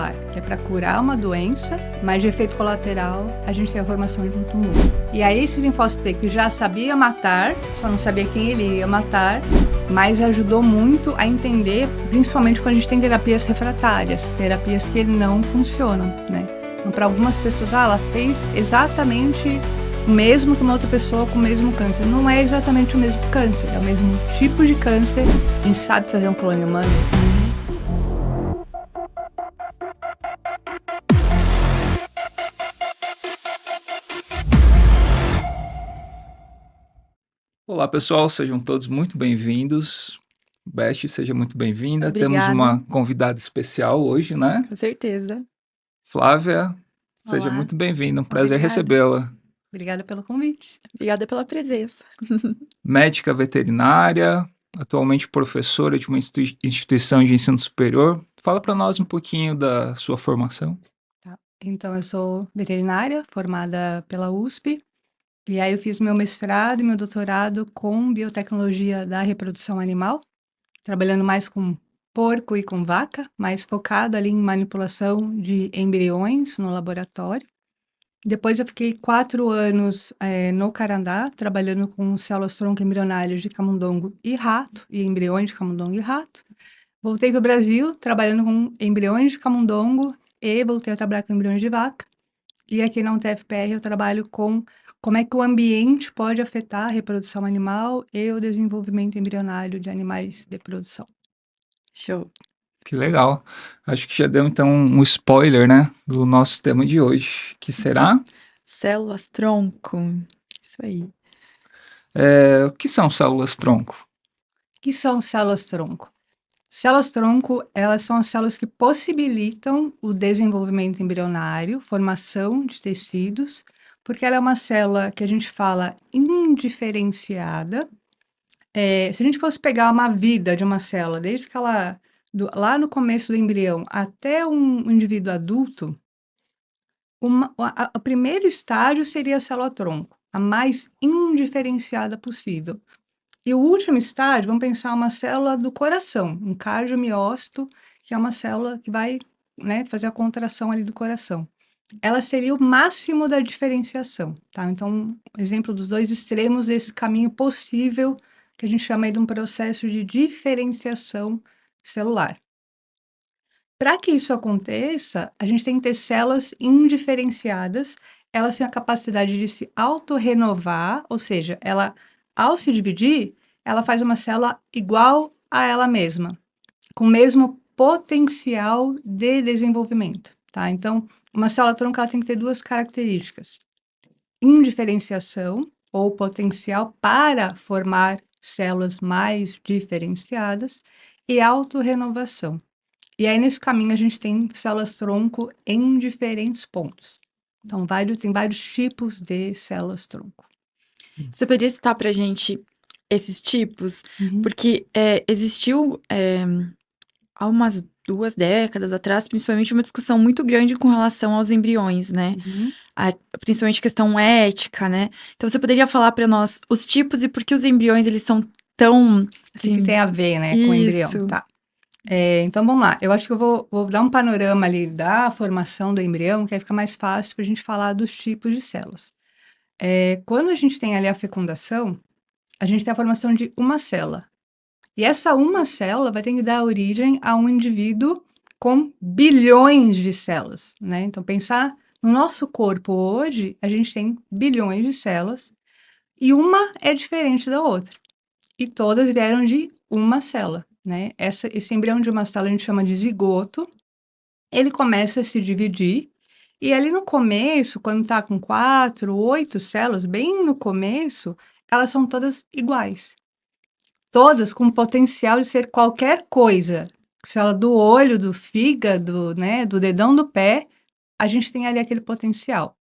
celular, que é para curar uma doença, mas de efeito colateral a gente tem a formação de um tumor. E aí esse linfócito T que já sabia matar, só não sabia quem ele ia matar, mas ajudou muito a entender, principalmente quando a gente tem terapias refratárias, terapias que não funcionam, né? Então, para algumas pessoas, ela fez exatamente o mesmo que uma outra pessoa com o mesmo câncer. Não é exatamente o mesmo câncer, é o mesmo tipo de câncer. A gente sabe fazer um clone humano? Olá, pessoal, sejam todos muito bem-vindos. Beth, seja muito bem-vinda. Temos Obrigada. uma convidada especial hoje, né? Com certeza. Flávia, seja Olá, muito bem-vinda, um prazer obrigada. recebê-la. Obrigada pelo convite. Obrigada pela presença. Médica veterinária, atualmente professora de uma instituição de ensino superior. Fala para nós um pouquinho da sua formação. Tá. Então, eu sou veterinária, formada pela USP, e aí eu fiz meu mestrado e meu doutorado com biotecnologia da reprodução animal, trabalhando mais com porco e com vaca, mais focado ali em manipulação de embriões no laboratório. Depois eu fiquei 4 anos, no Canadá, trabalhando com células-tronco embrionárias de camundongo e rato, e embriões de camundongo e rato. Voltei para o Brasil, trabalhando com embriões de camundongo e voltei a trabalhar com embriões de vaca. E aqui na UTF-PR eu trabalho com como é que o ambiente pode afetar a reprodução animal e o desenvolvimento embrionário de animais de produção. Show. Que legal. Acho que já deu então um spoiler, né, do nosso tema de hoje, que será Células tronco. Isso aí. o que são células-tronco? O que são células-tronco? Células-tronco, elas são as células que possibilitam o desenvolvimento embrionário, formação de tecidos, porque ela é uma célula que a gente fala indiferenciada. Se a gente fosse pegar uma vida de uma célula, desde que ela, lá no começo do embrião até um indivíduo adulto, o primeiro estágio seria a célula-tronco, a mais indiferenciada possível. E o último estágio, vamos pensar uma célula do coração, um cardiomiócito, que é uma célula que vai, né, fazer a contração ali do coração. Ela seria o máximo da diferenciação, tá? Então, exemplo dos dois extremos desse caminho possível, que a gente chama aí de um processo de diferenciação celular. Para que isso aconteça, a gente tem que ter células indiferenciadas, elas têm a capacidade de se autorrenovar, ou seja, ela, ao se dividir, ela faz uma célula igual a ela mesma, com o mesmo potencial de desenvolvimento, tá? Então, uma célula-tronco ela tem que ter duas características: indiferenciação, ou potencial para formar células mais diferenciadas, e autorrenovação. E aí, nesse caminho, a gente tem células-tronco em diferentes pontos. Então, tem vários tipos de células-tronco. Você poderia citar pra gente esses tipos? Uhum, Porque existiu, há umas 2 décadas atrás, principalmente uma discussão muito grande com relação aos embriões, né? uhum. Principalmente questão ética, né? Então você poderia falar pra nós os tipos e por que os embriões eles são tão, O que assim... tem a ver, né, com o embrião? Isso. Tá. Então vamos lá. Eu acho que eu vou dar um panorama ali da formação do embrião, que aí fica mais fácil para a gente falar dos tipos de células. Quando a gente tem ali a fecundação, a gente tem a formação de uma célula. E essa uma célula vai ter que dar origem a um indivíduo com bilhões de células, né? Então, pensar no nosso corpo hoje, a gente tem bilhões de células e uma é diferente da outra. E todas vieram de uma célula, né? Esse embrião de uma célula a gente chama de zigoto. Ele começa a se dividir e ali no começo, quando está com 4, 8 células, bem no começo, elas são todas iguais. Todas com potencial de ser qualquer coisa. Célula do olho, do fígado, né, do dedão do pé, a gente tem ali aquele potencial.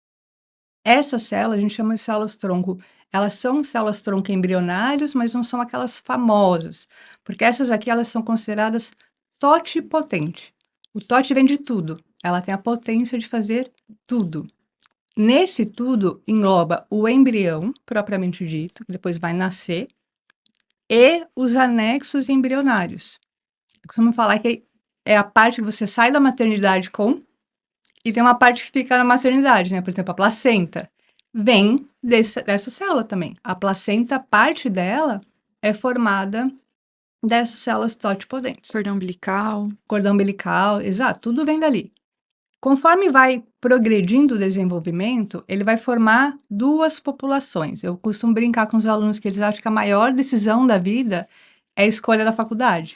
Essa célula a gente chama de células-tronco. Elas são células-tronco embrionárias, mas não são aquelas famosas, porque essas aqui elas são consideradas totipotente. O tote vem de tudo, ela tem a potência de fazer tudo. Nesse tudo engloba o embrião, propriamente dito, que depois vai nascer, e os anexos embrionários. Eu costumo falar que é a parte que você sai da maternidade com, e tem uma parte que fica na maternidade, né? Por exemplo, a placenta vem dessa célula também. A placenta, parte dela é formada dessas células totipotentes. Cordão umbilical, exato, tudo vem dali. Conforme vai progredindo o desenvolvimento, ele vai formar duas populações. Eu costumo brincar com os alunos que eles acham que a maior decisão da vida é a escolha da faculdade.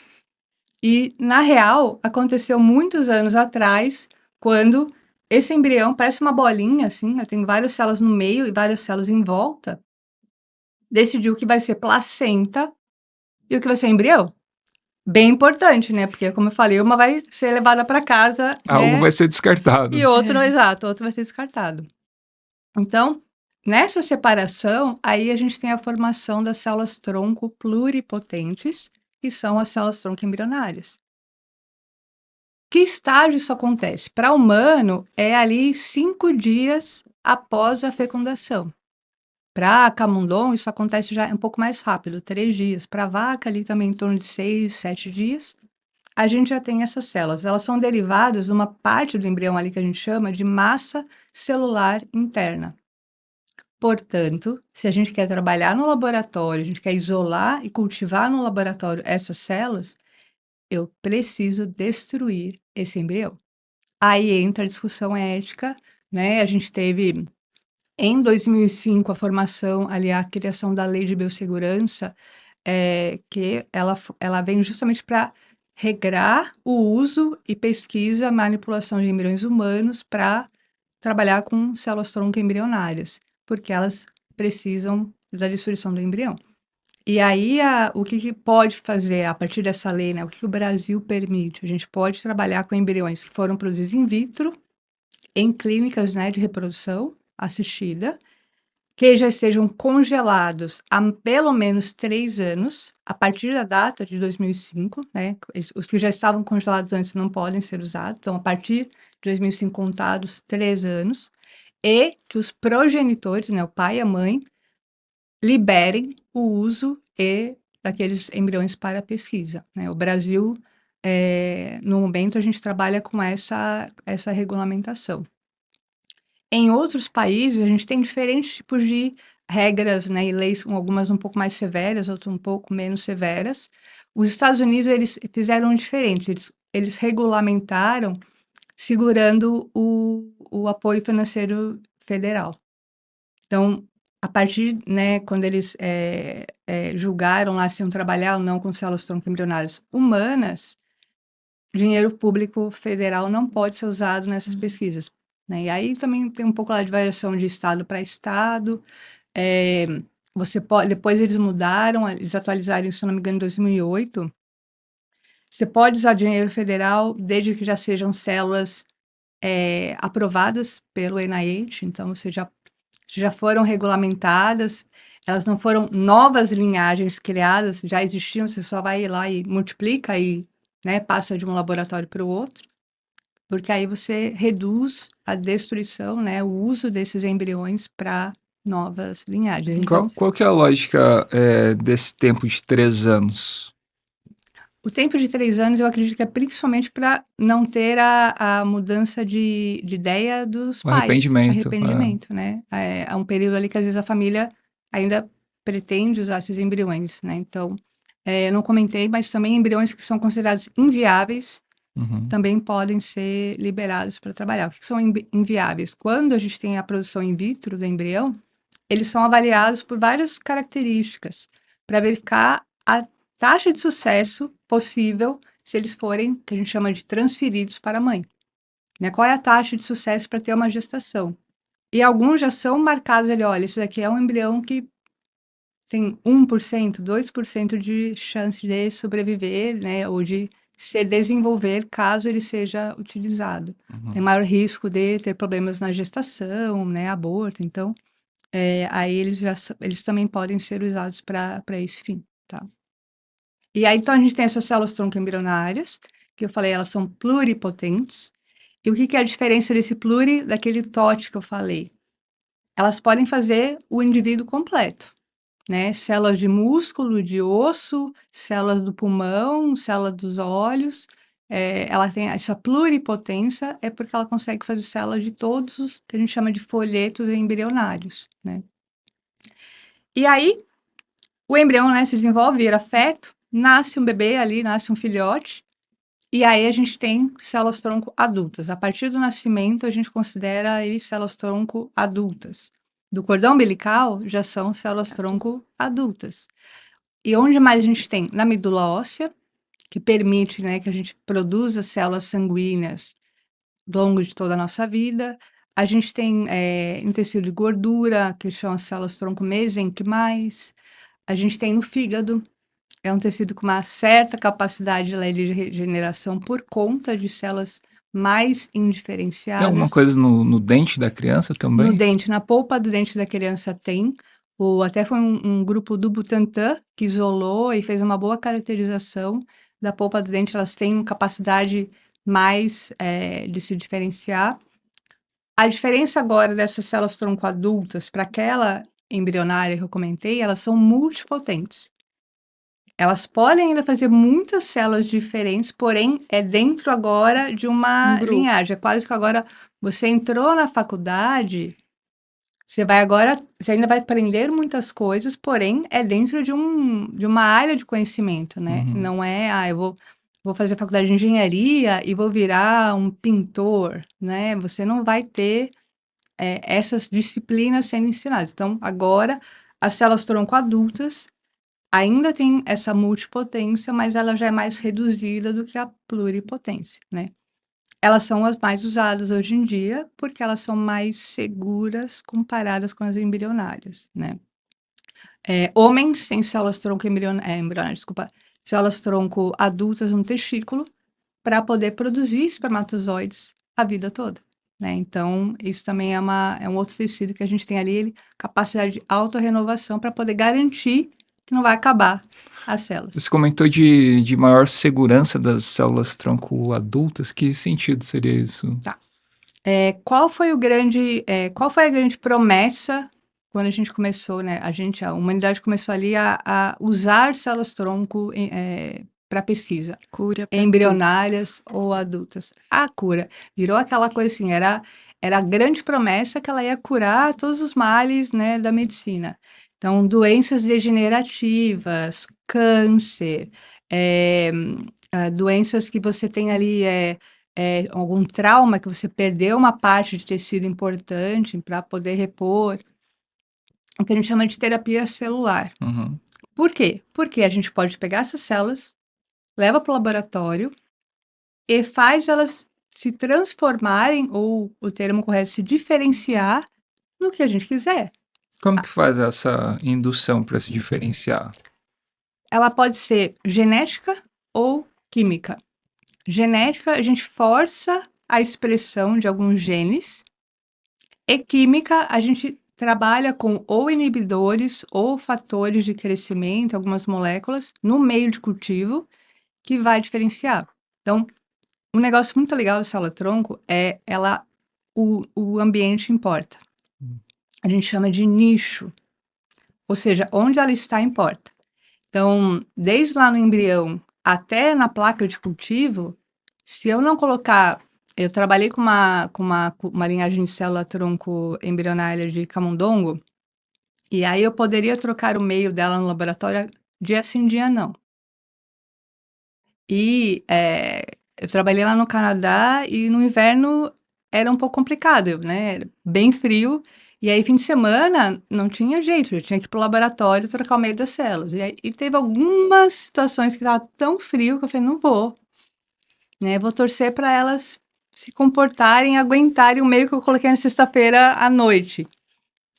E, na real, aconteceu muitos anos atrás, quando esse embrião parece uma bolinha, assim, né, tem várias células no meio e várias células em volta, decidiu que vai ser placenta e o que vai ser embrião. Bem importante, né? Porque, como eu falei, uma vai ser levada para casa, Algo né? vai ser descartado. E outro, exato, outro vai ser descartado. Então, nessa separação, aí a gente tem a formação das células-tronco pluripotentes, que são as células-tronco embrionárias. Que estágio isso acontece? Para humano, é ali 5 dias após a fecundação. Para camundongo, isso acontece já um pouco mais rápido, 3 dias. Para vaca, ali também em torno de 6, 7 dias. A gente já tem essas células. Elas são derivadas de uma parte do embrião ali que a gente chama de massa celular interna. Portanto, se a gente quer trabalhar no laboratório, a gente quer isolar e cultivar no laboratório essas células, eu preciso destruir esse embrião. Aí entra a discussão ética, né? A gente teve em 2005 a formação, ali a criação da Lei de Biossegurança, que ela vem justamente para regrar o uso e pesquisa, manipulação de embriões humanos para trabalhar com células-tronco embrionárias, porque elas precisam da destruição do embrião. E aí, o que pode fazer a partir dessa lei, né? O que o Brasil permite? A gente pode trabalhar com embriões que foram produzidos in vitro, em clínicas, né, de reprodução assistida, que já estejam congelados há pelo menos 3 anos, a partir da data de 2005, né? Os que já estavam congelados antes não podem ser usados, então, a partir de 2005, contados 3 anos, e que os progenitores, né, o pai e a mãe, liberem o uso daqueles embriões para pesquisa, né? O Brasil, no momento, a gente trabalha com essa regulamentação. Em outros países, a gente tem diferentes tipos de regras, né, e leis, algumas um pouco mais severas, outras um pouco menos severas. Os Estados Unidos, eles fizeram diferente, eles regulamentaram segurando o apoio financeiro federal. Então, a partir, né, quando eles julgaram lá se iam trabalhar ou não com células-tronco embrionárias humanas, dinheiro público federal não pode ser usado nessas pesquisas, né? E aí também tem um pouco lá de variação de estado para estado. Você pode, depois eles mudaram, eles atualizaram, se não me engano, em 2008. Você pode usar dinheiro federal desde que já sejam células aprovadas pelo NIH, então você já foram regulamentadas, elas não foram novas linhagens criadas, já existiam, você só vai lá e multiplica e, né, passa de um laboratório para o outro, porque aí você reduz a destruição, né, o uso desses embriões para novas linhagens. Então, Qual que é a lógica desse tempo de 3 anos? o tempo de 3 anos, eu acredito que é principalmente para não ter a mudança de ideia dos O pais, arrependimento. arrependimento, né? É um período ali que às vezes a família ainda pretende usar esses embriões, né? Então, eu não comentei, mas também embriões que são considerados inviáveis Uhum. também podem ser liberados para trabalhar. O que são inviáveis? Quando a gente tem a produção in vitro do embrião, eles são avaliados por várias características para verificar a taxa de sucesso possível se eles forem, que a gente chama de transferidos para a mãe, né? Qual é a taxa de sucesso para ter uma gestação? E alguns já são marcados ali, olha, isso daqui é um embrião que tem 1%, 2% de chance de sobreviver, né, ou de se desenvolver caso ele seja utilizado. Tem Uhum. maior risco de ter problemas na gestação, né, aborto, então, aí eles também podem ser usados para esse fim, tá. E aí, então, a gente tem essas células-tronco embrionárias, que eu falei, elas são pluripotentes. E o que é a diferença desse pluri daquele TOT que eu falei? Elas podem fazer o indivíduo completo, né? Células de músculo, de osso, células do pulmão, células dos olhos. ela tem essa pluripotência, é porque ela consegue fazer células de todos os que a gente chama de folhetos embrionários, né. E aí, o embrião, né, se desenvolve, vira feto, nasce um bebê ali, nasce um filhote, e aí a gente tem células-tronco adultas. A partir do nascimento, a gente considera aí células-tronco adultas. Do cordão umbilical, já são células-tronco adultas. E onde mais a gente tem? Na medula óssea, que permite, né, que a gente produza células sanguíneas ao longo de toda a nossa vida. A gente tem, em tecido de gordura, que são as células-tronco mesenquimais. A gente tem no fígado, é um tecido com uma certa capacidade ali de regeneração por conta de células mais Tem alguma indiferenciadas. coisa no dente da criança No também? dente, na polpa do dente da criança tem. Até foi um grupo do Butantan que isolou e fez uma boa caracterização da polpa do dente. Elas têm capacidade mais de se diferenciar. A diferença agora dessas células tronco adultas para aquela embrionária que eu comentei, elas são multipotentes. Elas podem ainda fazer muitas células diferentes, porém é dentro agora de uma grupo. linhagem. É quase que agora você entrou na faculdade, você ainda vai aprender muitas coisas, porém é dentro de uma área de conhecimento, né? Uhum. Não é, eu vou fazer faculdade de engenharia e vou virar um pintor, né? Você não vai ter essas disciplinas sendo ensinadas. Então, agora, as células tronco adultas ainda tem essa multipotência, mas ela já é mais reduzida do que a pluripotência, né. Elas são as mais usadas hoje em dia, porque elas são mais seguras comparadas com as embrionárias, né. Homens têm células tronco embrionárias, desculpa, células tronco adultas no testículo, para poder produzir espermatozoides a vida toda, né. Então, isso também é um outro tecido que a gente tem ali, capacidade de autorrenovação para poder garantir que não vai acabar as células. Você comentou de maior segurança das células tronco adultas, que sentido seria isso? Tá. Qual foi a grande promessa quando a gente começou, né, a humanidade começou ali a usar células tronco para pesquisa, Cura para tudo. embrionárias ou adultas? A cura. Virou aquela coisa assim, era a grande promessa que ela ia curar todos os males, né, da medicina. Então, doenças degenerativas, câncer, doenças que você tem ali, algum trauma que você perdeu uma parte de tecido importante para poder repor, o que a gente chama de terapia celular. Uhum. Por quê? Porque a gente pode pegar essas células, leva para o laboratório e faz elas se transformarem, ou o termo correto, se diferenciar no que a gente quiser. Como que faz essa indução para se diferenciar? Ela pode ser genética ou química. Genética, a gente força a expressão de alguns genes. E química, a gente trabalha com ou inibidores ou fatores de crescimento, algumas moléculas, no meio de cultivo, que vai diferenciar. Então, um negócio muito legal da célula-tronco é o ambiente importa. A gente chama de nicho, ou seja, onde ela está importa. Então, desde lá no embrião até na placa de cultivo, se eu não colocar. Eu trabalhei com uma linhagem de célula-tronco embrionária de camundongo, e aí eu poderia trocar o meio dela no laboratório dia sim, dia não. E eu trabalhei lá no Canadá e no inverno era um pouco complicado, né? Era bem frio. E aí, fim de semana, não tinha jeito, eu tinha que ir pro laboratório trocar o meio das células. E teve algumas situações que estava tão frio que eu falei, não vou, né? Vou torcer para elas se comportarem, aguentarem o meio que eu coloquei na sexta-feira à noite.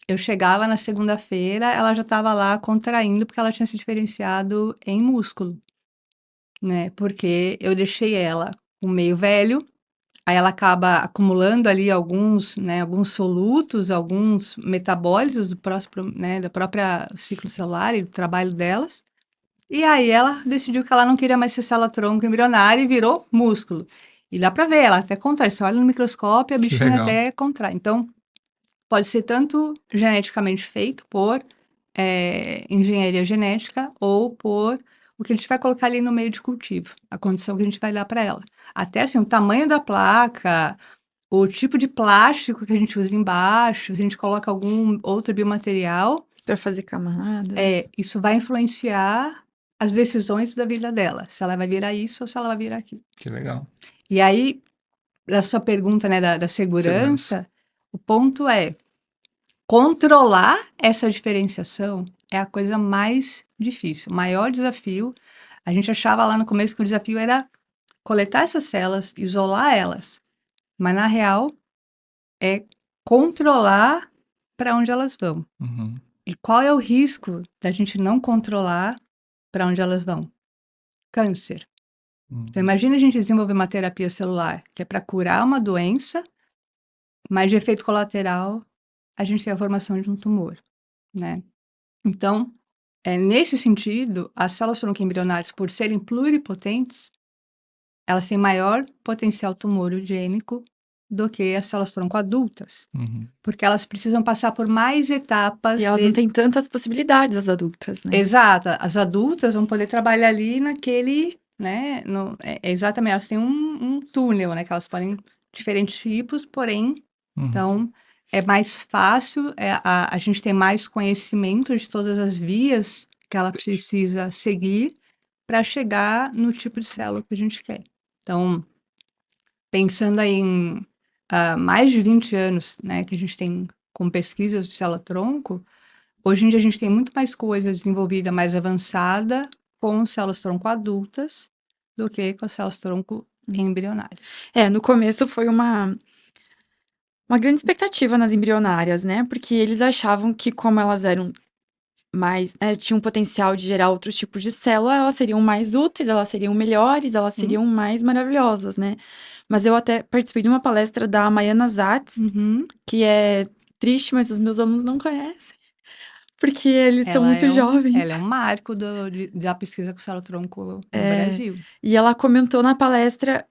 Eu chegava na segunda-feira, ela já estava lá contraindo, porque ela tinha se diferenciado em músculo, né? Porque eu deixei ela um meio velho, aí ela acaba acumulando ali alguns, né, alguns solutos, alguns metabólitos do próximo, né, da própria ciclo celular e do trabalho delas. E aí ela decidiu que ela não queria mais ser célula-tronco embrionária e virou músculo. E dá para ver, ela até contrai. Você olha no microscópio, a Que bichinha legal. até contrai. Então, pode ser tanto geneticamente feito por engenharia genética ou por o que a gente vai colocar ali no meio de cultivo, a condição que a gente vai dar para ela. Até assim, o tamanho da placa, o tipo de plástico que a gente usa embaixo, se a gente coloca algum outro biomaterial, Para fazer camadas. isso vai influenciar as decisões da vida dela, se ela vai virar isso ou se ela vai virar aquilo. Que legal. E aí, da sua pergunta, né, da segurança, o ponto é controlar essa diferenciação é a coisa mais difícil. O maior desafio, a gente achava lá no começo que o desafio era coletar essas células, isolar elas, mas na real é controlar para onde elas vão. Uhum. E qual é o risco da gente não controlar para onde elas vão? Câncer. Então, Uhum. imagina a gente desenvolver uma terapia celular que é para curar uma doença, mas de efeito colateral a gente tem a formação de um tumor, né? Então, nesse sentido, as células tronco embrionárias, por serem pluripotentes, elas têm maior potencial tumorigênico do que as células tronco adultas, Uhum. porque elas precisam passar por mais etapas E elas não têm tantas possibilidades, as adultas, né? Exato, as adultas vão poder trabalhar ali naquele, né, exatamente, elas têm um túnel, né, que elas podem, diferentes tipos, porém, Uhum. então, é mais fácil, a gente tem mais conhecimento de todas as vias que ela precisa seguir para chegar no tipo de célula que a gente quer. Então, pensando aí em mais de 20 anos, né, que a gente tem com pesquisas de célula-tronco, hoje em dia a gente tem muito mais coisa desenvolvida, mais avançada, com células-tronco adultas, do que com as células-tronco embrionárias. No começo foi uma grande expectativa nas embrionárias, né? Porque eles achavam que como elas eram mais, tinham potencial de gerar outros tipos de célula, elas seriam mais úteis, elas seriam melhores, elas Sim. seriam mais maravilhosas, né? Mas eu até participei de uma palestra da Maiana Zatz, Uhum. que é triste, mas os meus alunos não conhecem, porque eles são Ela muito jovens. ela é um marco da pesquisa com célula-tronco no Brasil. E ela comentou na palestra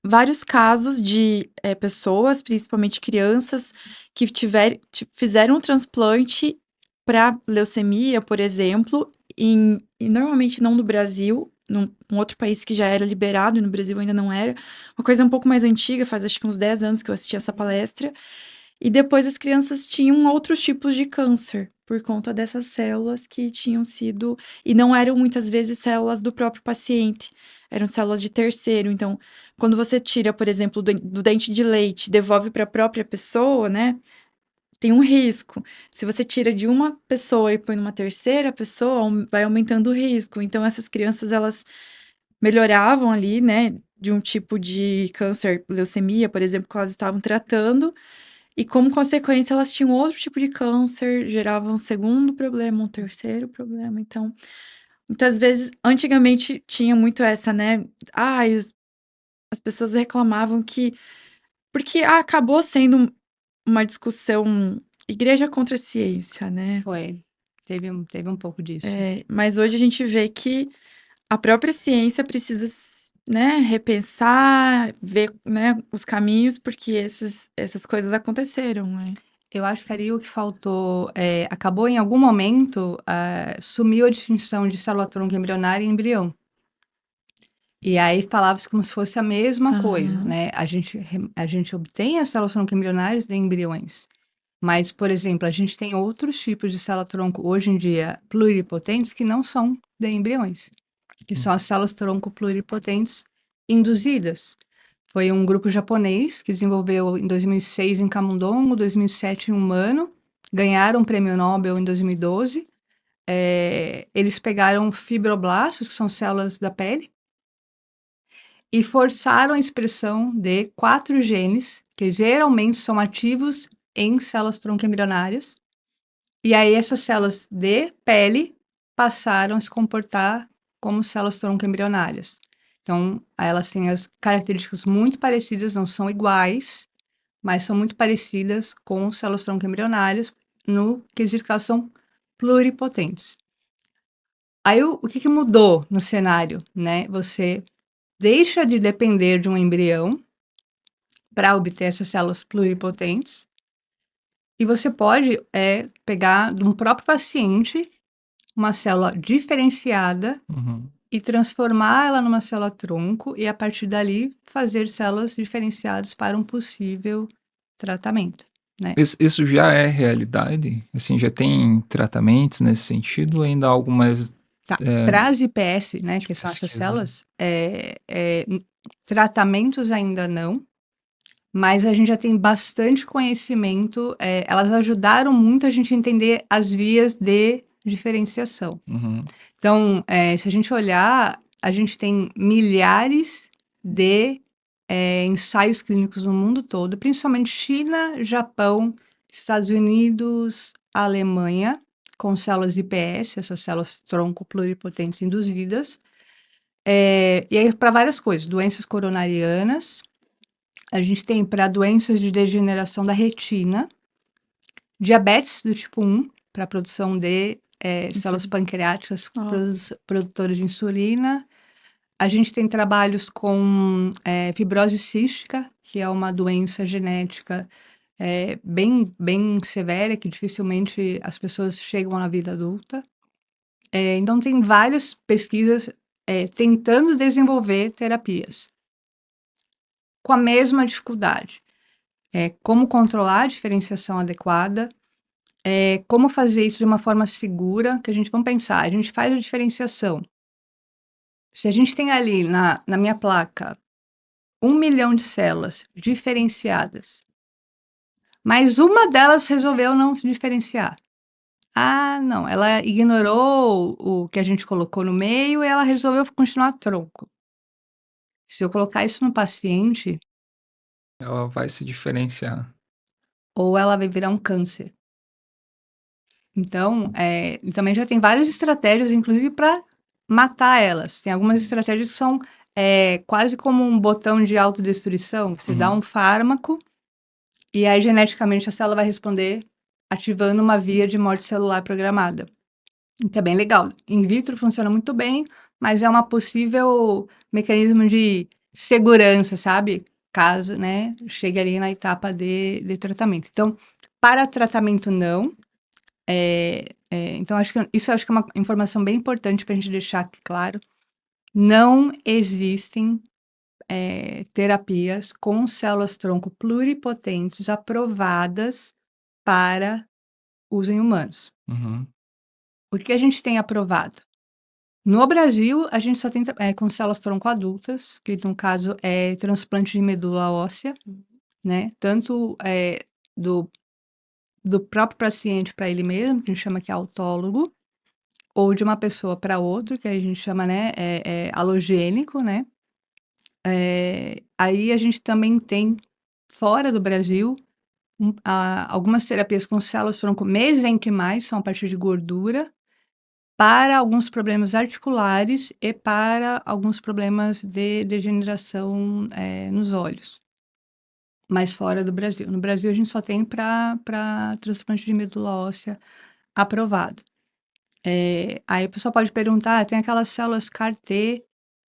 vários casos de pessoas, principalmente crianças, que fizeram um transplante para leucemia, por exemplo, e normalmente não no Brasil, num outro país que já era liberado, e no Brasil ainda não era. Uma coisa um pouco mais antiga, faz acho que uns 10 anos que eu assisti essa palestra. E depois as crianças tinham outros tipos de câncer, por conta dessas células que tinham sido. E não eram muitas vezes células do próprio paciente, eram células de terceiro. Então, quando você tira, por exemplo, do dente de leite, devolve para a própria pessoa, né? Tem um risco. Se você tira de uma pessoa e põe numa terceira pessoa, vai aumentando o risco. Então, essas crianças, elas melhoravam ali, né? De um tipo de câncer, leucemia, por exemplo, que elas estavam tratando. E como consequência, elas tinham outro tipo de câncer, geravam um segundo problema, um terceiro problema. Então, muitas vezes, antigamente tinha muito essa, né? As pessoas reclamavam que. Porque acabou sendo uma discussão igreja contra a ciência, né? Foi. Teve um pouco disso. Mas hoje a gente vê que a própria ciência precisa, né, repensar, ver, né, os caminhos, porque essas coisas aconteceram, né? Eu acho que ali o que faltou, acabou em algum momento, sumiu a distinção de célula-tronco embrionária e embrião. E aí falava-se como se fosse a mesma coisa, Aham. né? A gente obtém as células-tronco embrionárias de embriões. Mas, por exemplo, a gente tem outros tipos de célula-tronco, hoje em dia, pluripotentes, que não são de embriões, que são as células-tronco pluripotentes induzidas. Foi um grupo japonês que desenvolveu em 2006 em camundongo, 2007 em humano, ganharam o prêmio Nobel em 2012. Eles pegaram fibroblastos, que são células da pele, e forçaram a expressão de 4 genes, que geralmente são ativos em células tronco embrionárias. E aí essas células de pele passaram a se comportar como células tronco embrionárias. Então, elas têm as características muito parecidas, não são iguais, mas são muito parecidas com células tronco embrionárias no quesito que elas são pluripotentes. Aí, o que mudou no cenário, né? Você deixa de depender de um embrião para obter essas células pluripotentes e você pode pegar de um próprio paciente uma célula diferenciada Uhum. e transformar ela numa célula tronco e, a partir dali, fazer células diferenciadas para um possível tratamento, né. Isso já é realidade? Assim, já tem tratamentos nesse sentido ou ainda há algo mais, Tá, eh, para as IPS, né, de que são essas pesquisa? células, tratamentos ainda não, mas a gente já tem bastante conhecimento, elas ajudaram muito a gente a entender as vias de diferenciação. Uhum. Então, se a gente olhar, a gente tem milhares de, ensaios clínicos no mundo todo, principalmente China, Japão, Estados Unidos, Alemanha, com células IPS, essas células tronco pluripotentes induzidas, e aí para várias coisas, doenças coronarianas, a gente tem para doenças de degeneração da retina, diabetes do tipo 1, para produção de, células Insulina. pancreáticas Ó, produtoras de insulina. A gente tem trabalhos com, fibrose cística, que é uma doença genética, bem severa, que dificilmente as pessoas chegam na vida adulta. Então tem várias pesquisas, tentando desenvolver terapias, com a mesma dificuldade. Como controlar a diferenciação adequada, como fazer isso de uma forma segura, que vamos pensar, a gente faz a diferenciação. Se a gente tem ali na minha placa 1 milhão de células diferenciadas, mas uma delas resolveu não se diferenciar. Ah, não, ela ignorou o que a gente colocou no meio e ela resolveu continuar tronco. Se eu colocar isso no paciente, Ela vai se diferenciar. ou ela vai virar um câncer. Então, e também já tem várias estratégias, inclusive para matar elas. Tem algumas estratégias que são, quase como um botão de autodestruição. Você dá Uhum. um fármaco e aí geneticamente a célula vai responder ativando uma via de morte celular programada. O que é bem legal. In vitro funciona muito bem, mas é uma possível mecanismo de segurança, sabe? Caso, né, chegue ali na etapa de tratamento. Então, para tratamento não, então acho que é uma informação bem importante para a gente deixar aqui claro, não existem, terapias com células-tronco pluripotentes aprovadas para uso em humanos. Uhum. O que a gente tem aprovado? No Brasil, a gente só tem com células-tronco adultas, que no caso é transplante de medula óssea, né, tanto, do do próprio paciente para ele mesmo, que a gente chama que é autólogo, ou de uma pessoa para outra, que a gente chama, né, alogênico, né. Aí a gente também tem, fora do Brasil, algumas terapias com células-tronco mesenquimais, são a partir de gordura, para alguns problemas articulares e para alguns problemas de degeneração, nos olhos, mas fora do Brasil. No Brasil, a gente só tem para transplante de medula óssea aprovado. Aí o pessoal pode perguntar: "Ah, tem aquelas células CAR-T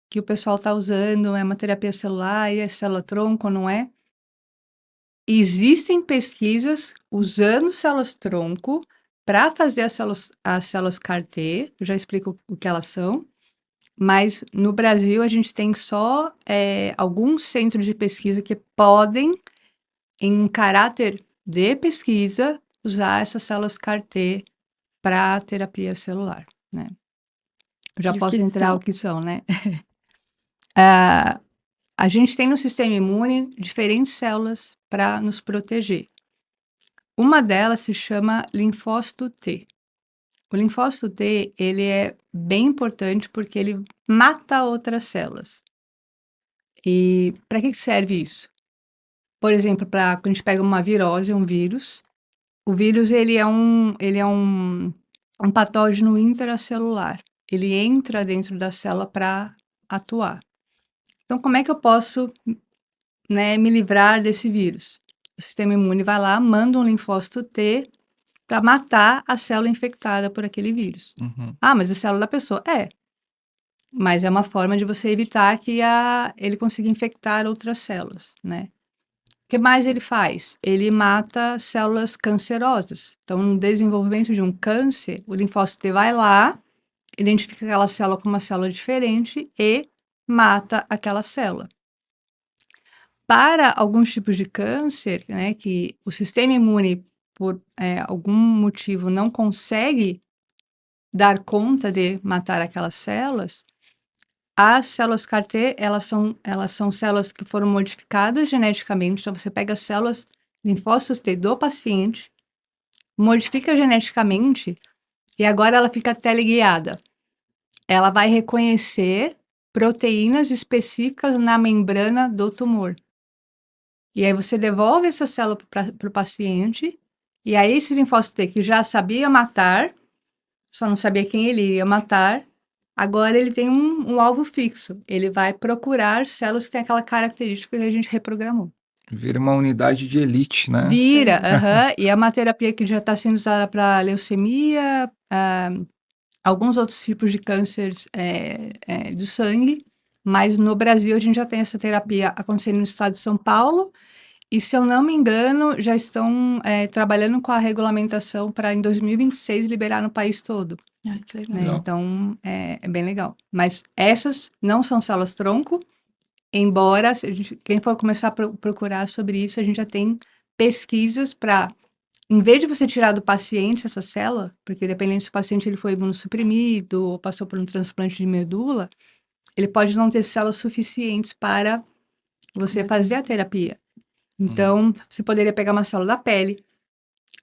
que o pessoal está usando, é uma terapia celular e é célula-tronco, não é?" Existem pesquisas usando células-tronco para fazer as células CAR-T, eu já explico o que elas são, mas no Brasil a gente tem só, alguns centros de pesquisa que podem, em caráter de pesquisa, usar essas células CAR-T para terapia celular, né. Eu já e o que posso entrar o são? que são, né. Ah, a gente tem no sistema imune diferentes células para nos proteger. Uma delas se chama linfócito T. O linfócito T, ele é bem importante porque ele mata outras células. E para que serve isso? Por exemplo, para quando a gente pega uma virose, um vírus, o vírus ele é um patógeno intracelular. Ele entra dentro da célula para atuar. Então, como é que eu posso, né, me livrar desse vírus? O sistema imune vai lá, manda um linfócito T para matar a célula infectada por aquele vírus. Uhum. Ah, mas a célula da pessoa. Mas é uma forma de você evitar que ele consiga infectar outras células, né. que mais ele faz? Ele mata células cancerosas. Então, no desenvolvimento de um câncer, o linfócito T vai lá, identifica aquela célula como uma célula diferente e mata aquela célula. Para alguns tipos de câncer, né, que o sistema imune, por algum motivo, não consegue dar conta de matar aquelas células, as células CAR-T, elas são células que foram modificadas geneticamente. Então, você pega as células linfócitos T do paciente, modifica geneticamente e agora ela fica teleguiada. Ela vai reconhecer proteínas específicas na membrana do tumor. E aí você devolve essa célula para o paciente, e aí esse linfócito T que já sabia matar, só não sabia quem ele ia matar, agora ele tem um alvo fixo. Ele vai procurar células que têm aquela característica que a gente reprogramou. Vira uma unidade de elite, né? Vira, Sim. aham. E é uma terapia que já está sendo usada para leucemia, alguns outros tipos de cânceres do sangue, mas no Brasil a gente já tem essa terapia acontecendo no estado de São Paulo, e se eu não me engano, já estão trabalhando com a regulamentação para em 2026 liberar no país todo. Ai, que legal. Né? Legal. Então, é bem legal. Mas essas não são células-tronco, embora quem for começar a procurar sobre isso, a gente já tem pesquisas para, em vez de você tirar do paciente essa célula, porque dependendo se o paciente ele foi imunossuprimido ou passou por um transplante de medula, ele pode não ter células suficientes para você fazer a terapia. Então, você poderia pegar uma célula da pele,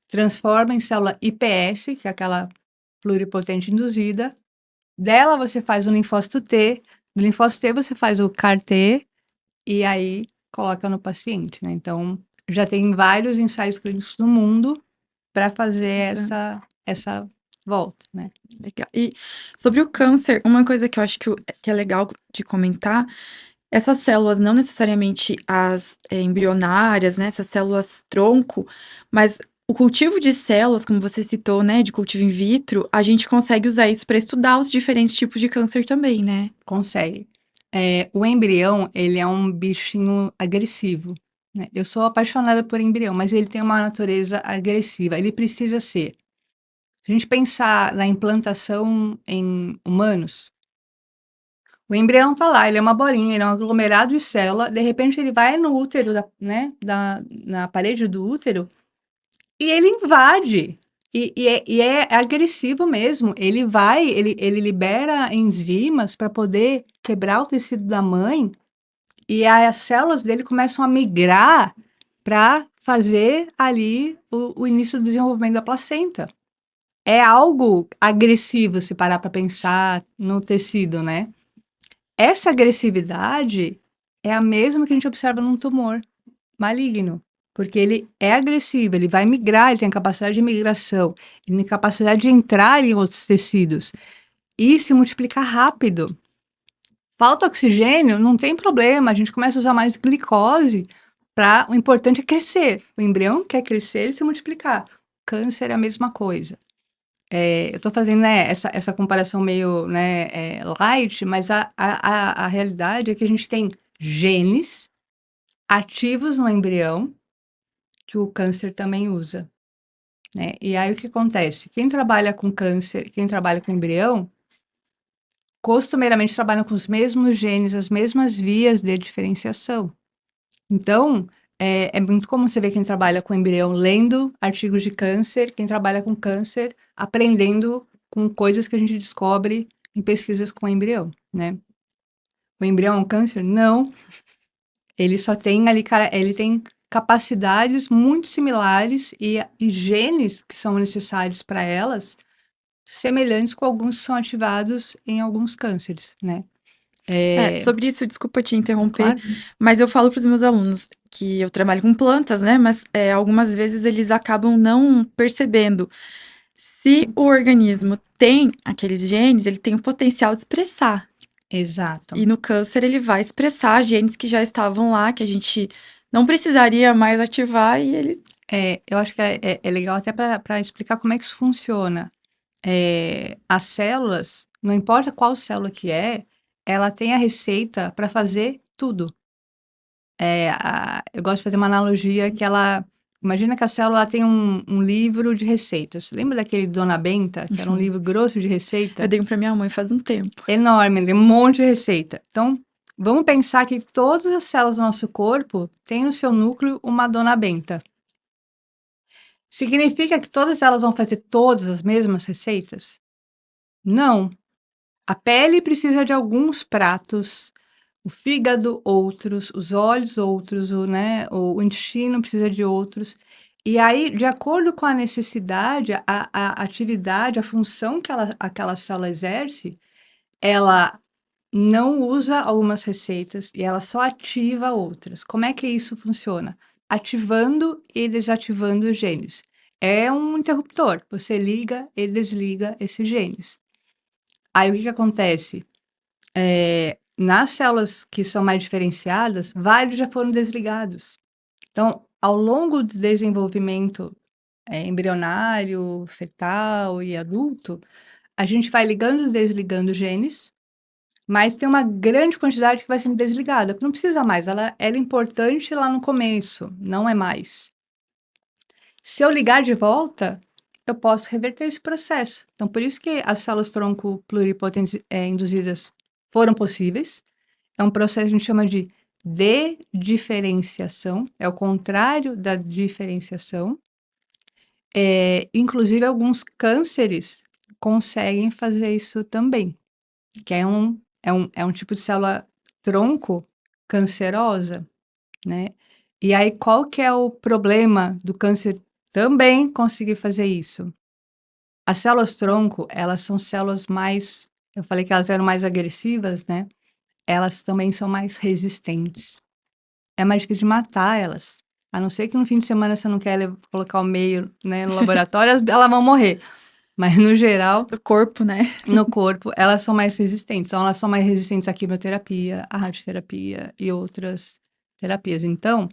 transforma em célula IPS, que é aquela pluripotente induzida. Dela você faz o linfócito T, do linfócito T você faz o CAR-T e aí coloca no paciente, né? Então, já tem vários ensaios clínicos no mundo para fazer essa volta, né? Legal. E sobre o câncer, uma coisa que eu acho que é legal de comentar, essas células, não necessariamente as embrionárias, né, essas células tronco, mas o cultivo de células, como você citou, né, de cultivo in vitro, a gente consegue usar isso para estudar os diferentes tipos de câncer também, né? Consegue. O embrião, ele é um bichinho agressivo, né? Eu sou apaixonada por embrião, mas ele tem uma natureza agressiva. Ele precisa ser. Se a gente pensar na implantação em humanos, o embrião tá lá, ele é uma bolinha, ele é um aglomerado de célula, de repente ele vai no útero, na parede do útero, e ele invade. E é agressivo mesmo. Ele libera enzimas para poder quebrar o tecido da mãe, e as células dele começam a migrar para fazer ali o início do desenvolvimento da placenta. É algo agressivo se parar para pensar no tecido, né? Essa agressividade é a mesma que a gente observa num tumor maligno, porque ele é agressivo, ele vai migrar, ele tem capacidade de migração, ele tem capacidade de entrar em outros tecidos e se multiplicar rápido. Falta oxigênio, não tem problema, a gente começa a usar mais glicose para. O importante é crescer. O embrião quer crescer e se multiplicar. Câncer é a mesma coisa. Eu estou fazendo, né, essa comparação meio, né, light, mas a realidade é que a gente tem genes ativos no embrião que o câncer também usa, né? E aí o que acontece? Quem trabalha com câncer, quem trabalha com embrião, costumeiramente trabalham com os mesmos genes, as mesmas vias de diferenciação. Então, é muito comum você ver quem trabalha com embrião lendo artigos de câncer, quem trabalha com câncer aprendendo com coisas que a gente descobre em pesquisas com embrião, né? O embrião é um câncer? Não. Ele só tem ali, ele tem capacidades muito similares e genes que são necessários para elas, semelhantes com alguns que são ativados em alguns cânceres, né? Sobre isso, desculpa te interromper, Claro. mas eu falo para os meus alunos que eu trabalho com plantas, né? Mas algumas vezes eles acabam não percebendo. Se o organismo tem aqueles genes, ele tem o potencial de expressar. Exato. E no câncer ele vai expressar genes que já estavam lá, que a gente não precisaria mais ativar, e ele. Eu acho que é legal até para explicar como é que isso funciona. As células, não importa qual célula que ela tem a receita para fazer tudo. Eu gosto de fazer uma analogia que imagina que a célula tem um livro de receitas. Lembra daquele Dona Benta, que era um livro grosso de Eu receita? dei um pra minha mãe faz um tempo. Enorme, tem um monte de receita. Então, vamos pensar que todas as células do nosso corpo têm no seu núcleo uma Dona Benta. Significa que todas elas vão fazer todas as mesmas receitas? Não. A pele precisa de alguns pratos, o fígado outros, os olhos outros, o intestino precisa de outros. E aí, de acordo com a necessidade, a atividade, a função que aquela célula exerce, ela não usa algumas receitas e ela só ativa outras. Como é que isso funciona? Ativando e desativando os genes. É um interruptor. Você liga e desliga esses genes. Aí o que acontece? Nas células que são mais diferenciadas, vários já foram desligados. Então, ao longo do desenvolvimento embrionário, fetal e adulto, a gente vai ligando e desligando genes, mas tem uma grande quantidade que vai sendo desligada, porque não precisa mais, ela era importante lá no começo, não é mais. Se eu ligar de volta, eu posso reverter esse processo. Então, por isso que as células-tronco pluripotentes induzidas foram possíveis. É um processo que a gente chama de dediferenciação, é o contrário da diferenciação. Inclusive, alguns cânceres conseguem fazer isso também, que é um tipo de célula-tronco cancerosa, né? E aí, qual que é o problema do câncer também conseguir fazer isso? As células-tronco, elas são células mais... Eu falei que elas eram mais agressivas, né? Elas também são mais resistentes. É mais difícil de matar elas. A não ser que no fim de semana você não quer colocar o meio, né, no laboratório, elas vão morrer. Mas no geral, Do corpo, né? no corpo, elas são mais resistentes. Então, elas são mais resistentes à quimioterapia, à radioterapia e outras terapias. Então,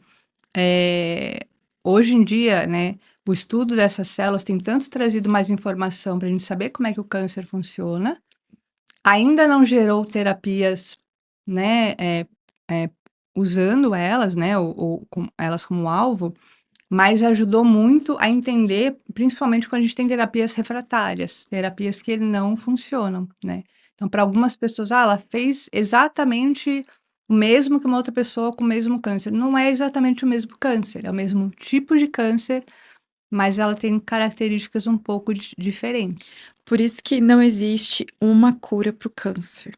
hoje em dia, né, o estudo dessas células tem tanto trazido mais informação para a gente saber como é que o câncer funciona. Ainda não gerou terapias, né, usando elas, né, ou com elas como alvo, mas ajudou muito a entender, principalmente quando a gente tem terapias refratárias, terapias que não funcionam, né. Então, para algumas pessoas, ela fez exatamente o mesmo que uma outra pessoa com o mesmo câncer. Não é exatamente o mesmo câncer, é o mesmo tipo de câncer, mas ela tem características um pouco diferentes. Por isso que não existe uma cura para o câncer.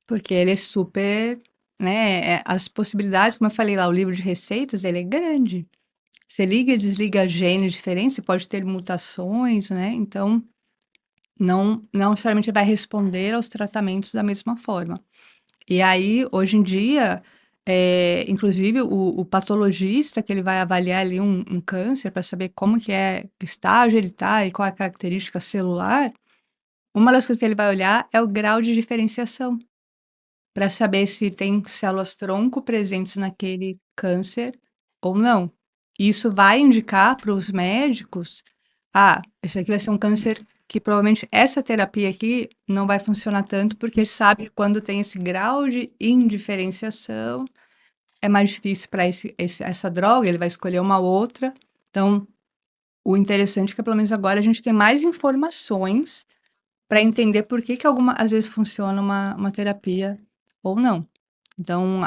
Porque ele é super, né, as possibilidades, como eu falei lá, o livro de receitas, ele é grande. Você liga e desliga genes diferentes, você pode ter mutações, né, então não necessariamente vai responder aos tratamentos da mesma forma. E aí, hoje em dia, inclusive o patologista que ele vai avaliar ali um câncer para saber como que estágio ele está e qual é a característica celular, uma das coisas que ele vai olhar é o grau de diferenciação. Para saber se tem células-tronco presentes naquele câncer ou não. Isso vai indicar para os médicos: esse aqui vai ser um câncer que provavelmente essa terapia aqui não vai funcionar tanto, porque ele sabe que quando tem esse grau de indiferenciação, é mais difícil para essa droga, ele vai escolher uma outra. Então, o interessante é que pelo menos agora a gente tem mais informações para entender por que às vezes funciona uma terapia ou não. Então,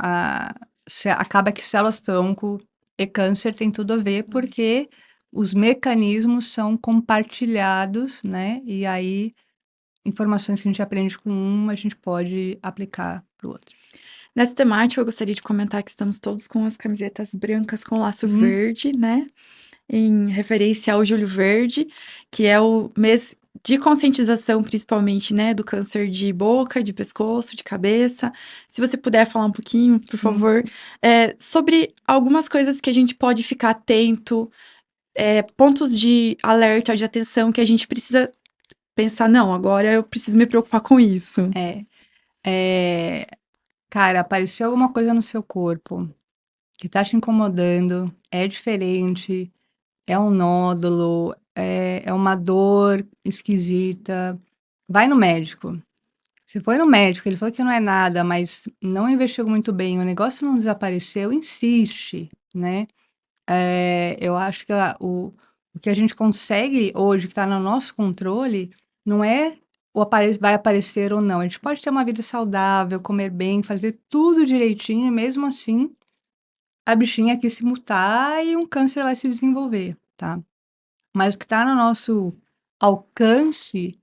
acaba que células-tronco e câncer tem tudo a ver, porque os mecanismos são compartilhados, né? E aí, informações que a gente aprende com a gente pode aplicar para o outro. Nessa temática, eu gostaria de comentar que estamos todos com as camisetas brancas com laço Uhum. verde, né? Em referência ao Julho Verde, que é o mês de conscientização, principalmente, né, do câncer de boca, de pescoço, de cabeça. Se você puder falar um pouquinho, por favor, sobre algumas coisas que a gente pode ficar atento, pontos de alerta, de atenção, que a gente precisa pensar, não, agora eu preciso me preocupar com isso. Cara, apareceu alguma coisa no seu corpo que tá te incomodando, é diferente, é um nódulo, é uma dor esquisita, vai no médico. Você foi no médico, ele falou que não é nada, mas não investigou muito bem, o negócio não desapareceu, insiste, né. Eu acho que o que a gente consegue hoje, que está no nosso controle, não é o vai aparecer ou não. A gente pode ter uma vida saudável, comer bem, fazer tudo direitinho e mesmo assim, a bichinha aqui se mutar e um câncer vai se desenvolver, tá. Mas o que está no nosso alcance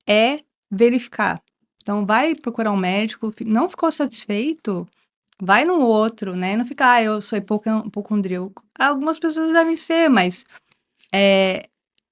é verificar. Então vai procurar um médico, não ficou satisfeito, vai no outro, né, não fica: "Ah, eu sou hipocondríaco". Algumas pessoas devem ser, mas, eh,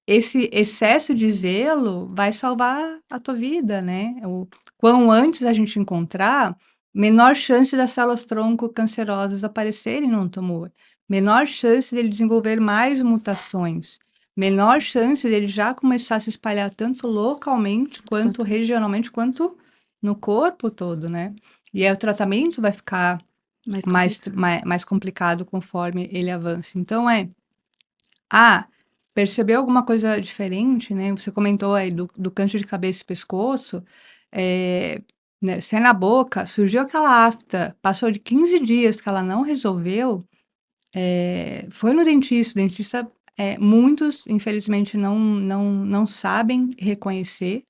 esse excesso de zelo vai salvar a tua vida, né. O quão antes a gente encontrar, menor chance das células-tronco cancerosas aparecerem num tumor, menor chance dele desenvolver mais mutações, menor chance dele já começar a se espalhar tanto localmente, quanto regionalmente, quanto no corpo todo, né. E aí o tratamento vai ficar Mais mais complicado. mais complicado conforme ele avança. Então ah, percebeu alguma coisa diferente, né, você comentou aí do câncer de cabeça e pescoço, né, se é na boca, surgiu aquela afta, passou de 15 dias que ela não resolveu, foi no dentista, o dentista, muitos infelizmente não sabem reconhecer,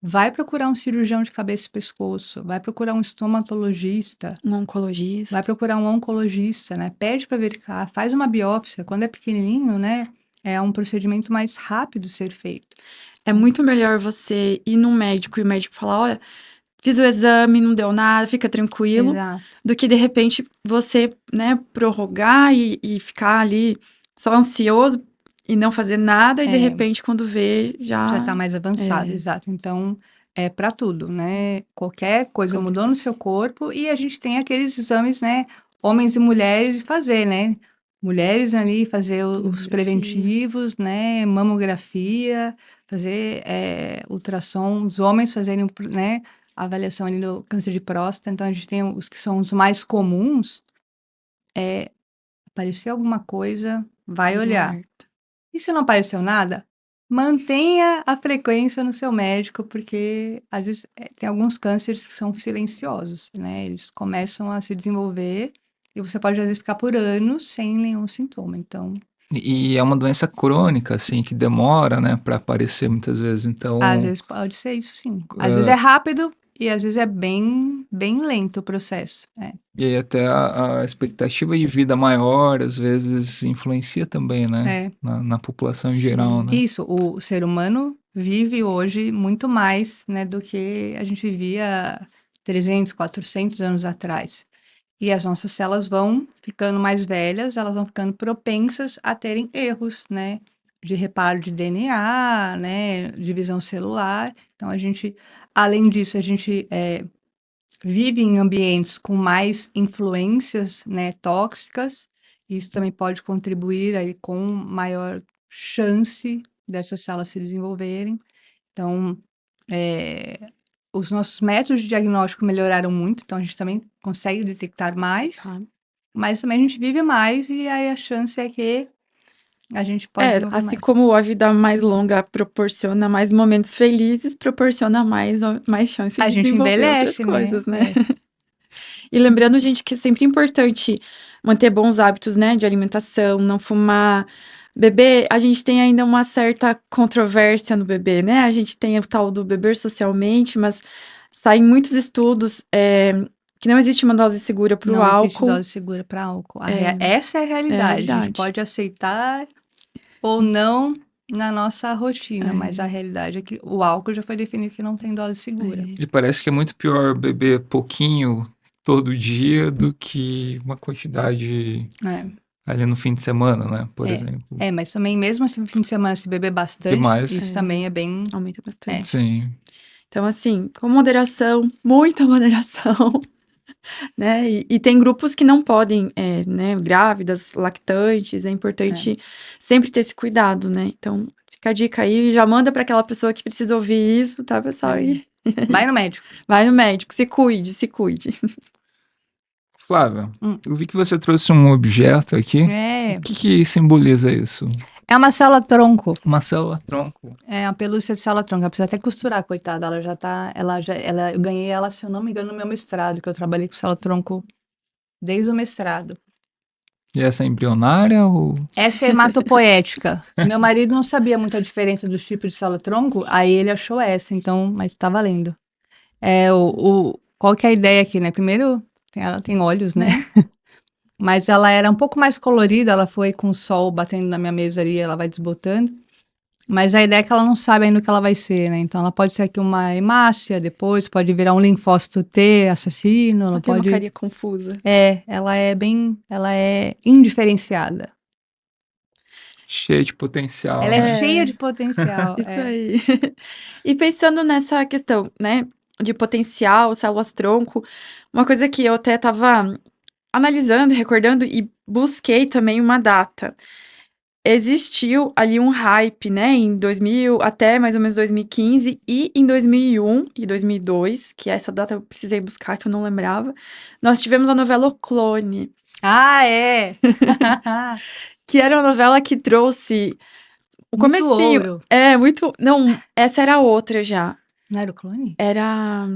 vai procurar um cirurgião de cabeça e pescoço, vai procurar um estomatologista, Um vai oncologista. procurar um oncologista, né, pede para verificar, faz uma biópsia, quando é pequenininho, né, é um procedimento mais rápido ser feito. É muito melhor você ir num médico e o médico falar: "Olha, fiz o exame, não deu nada, fica tranquilo", Exato. do que de repente você, né, prorrogar e ficar ali só ansioso e não fazer nada e de É, repente quando vê já já está mais avançado, é exato. Então, é para tudo, né, qualquer coisa mudou no seu complicação. corpo e a gente tem aqueles exames, né, homens e mulheres de fazer, né. Mulheres ali fazer os Mamografia. preventivos, né, mamografia, fazer, ultrassom, os homens fazerem né, a avaliação ali do câncer de próstata, então a gente tem os que são os mais comuns, apareceu alguma coisa, vai Liga o olhar. alerta. E se não apareceu nada, mantenha a frequência no seu médico, porque às vezes, tem alguns cânceres que são silenciosos, né, eles começam a se desenvolver e você pode às vezes ficar por anos sem nenhum sintoma, então, E é uma doença crônica, assim, que demora, né, para aparecer muitas vezes. às Então, vezes pode ser isso sim. Às vezes é eh, rápido e às vezes é bem lento o processo. É, e aí até a expectativa de vida maior, às vezes, influencia também, né, é. na população em geral, Sim. né. Isso, o ser humano vive hoje muito mais, né, do que a gente vivia 300, 400 anos atrás. E as nossas células vão ficando mais velhas, elas vão ficando propensas a terem erros, né, de reparo de DNA, né, divisão celular. Então a gente, além disso, a gente, vive em ambientes com mais influências, né, tóxicas, e isso também pode contribuir aí com maior chance dessas células se desenvolverem. Então, eh, os nossos métodos de diagnóstico melhoraram muito, então a gente também consegue detectar mais, Sabe. mas também a gente vive mais e aí a chance é que a gente pode É, desenvolver assim mais. como a vida mais longa proporciona mais momentos felizes, proporciona mais chance A de gente desenvolver outras envelhece, né? coisas, né. E lembrando, gente, que é sempre importante manter bons hábitos, né, de alimentação, não fumar. Bebê, a gente tem ainda uma certa controvérsia no bebê, né, a gente tem o tal do beber socialmente, mas saem muitos estudos, que não existe uma dose segura para o Não existe álcool. dose segura para álcool. É, Essa é a é a realidade. A gente realidade. pode aceitar ou não na nossa rotina, mas a É, realidade é que o álcool já foi definido que não tem dose segura. é. E parece que é muito pior beber pouquinho todo dia do que uma quantidade É, ali no fim de semana, né, por é. exemplo. Mas também mesmo assim no fim de semana se beber bastante, Demais. isso também é bem Aumenta é. bastante. Sim. Então, assim, com moderação, muita moderação, né? E tem grupos que não podem, né? Grávidas, lactantes, é É. importante sempre ter esse cuidado, né? Então, fica a dica aí, já manda para aquela pessoa que precisa ouvir isso, tá, pessoal? É. E Vai no médico. vai no médico, se cuide, se cuide. Flávia, Hum. eu vi que você trouxe um objeto aqui. O É. que que simboliza isso? É uma célula-tronco. Uma célula-tronco. É a pelúcia de célula-tronco. Ela precisa até costurar, coitada. Ela já tá. Eu ganhei ela, se eu não me engano, no meu mestrado, que eu trabalhei com célula-tronco desde o mestrado. E essa é embrionária ou... Essa é hematopoética. Meu marido não sabia muito a diferença dos tipos de célula-tronco, aí ele achou essa, então, mas tá valendo. Qual que é a ideia aqui, né? Primeiro, ela tem olhos, né? Mas ela era um pouco mais colorida, ela foi com o sol batendo na minha mesa ali, ela vai desbotando. Mas a ideia é que ela não sabe ainda o que ela vai ser, né? Então ela pode ser aqui uma hemácia, depois pode virar um linfócito T assassino, ela Ela tem uma pode... carinha confusa. ela é indiferenciada. cheia de potencial, Ela é né? cheia de potencial, Isso aí. E pensando nessa questão, né, de potencial, células-tronco, uma coisa que eu até estava analisando, recordando e busquei também uma data. Existiu ali um hype, né, em 2000 até mais ou menos 2015 e em 2001 e 2002, que essa data eu precisei buscar que eu não lembrava, nós tivemos a novela O Clone, Ah, é! que era uma novela que trouxe o Muito comecinho. ouro. É, muito. Não, essa era outra já. Não era o clone? Era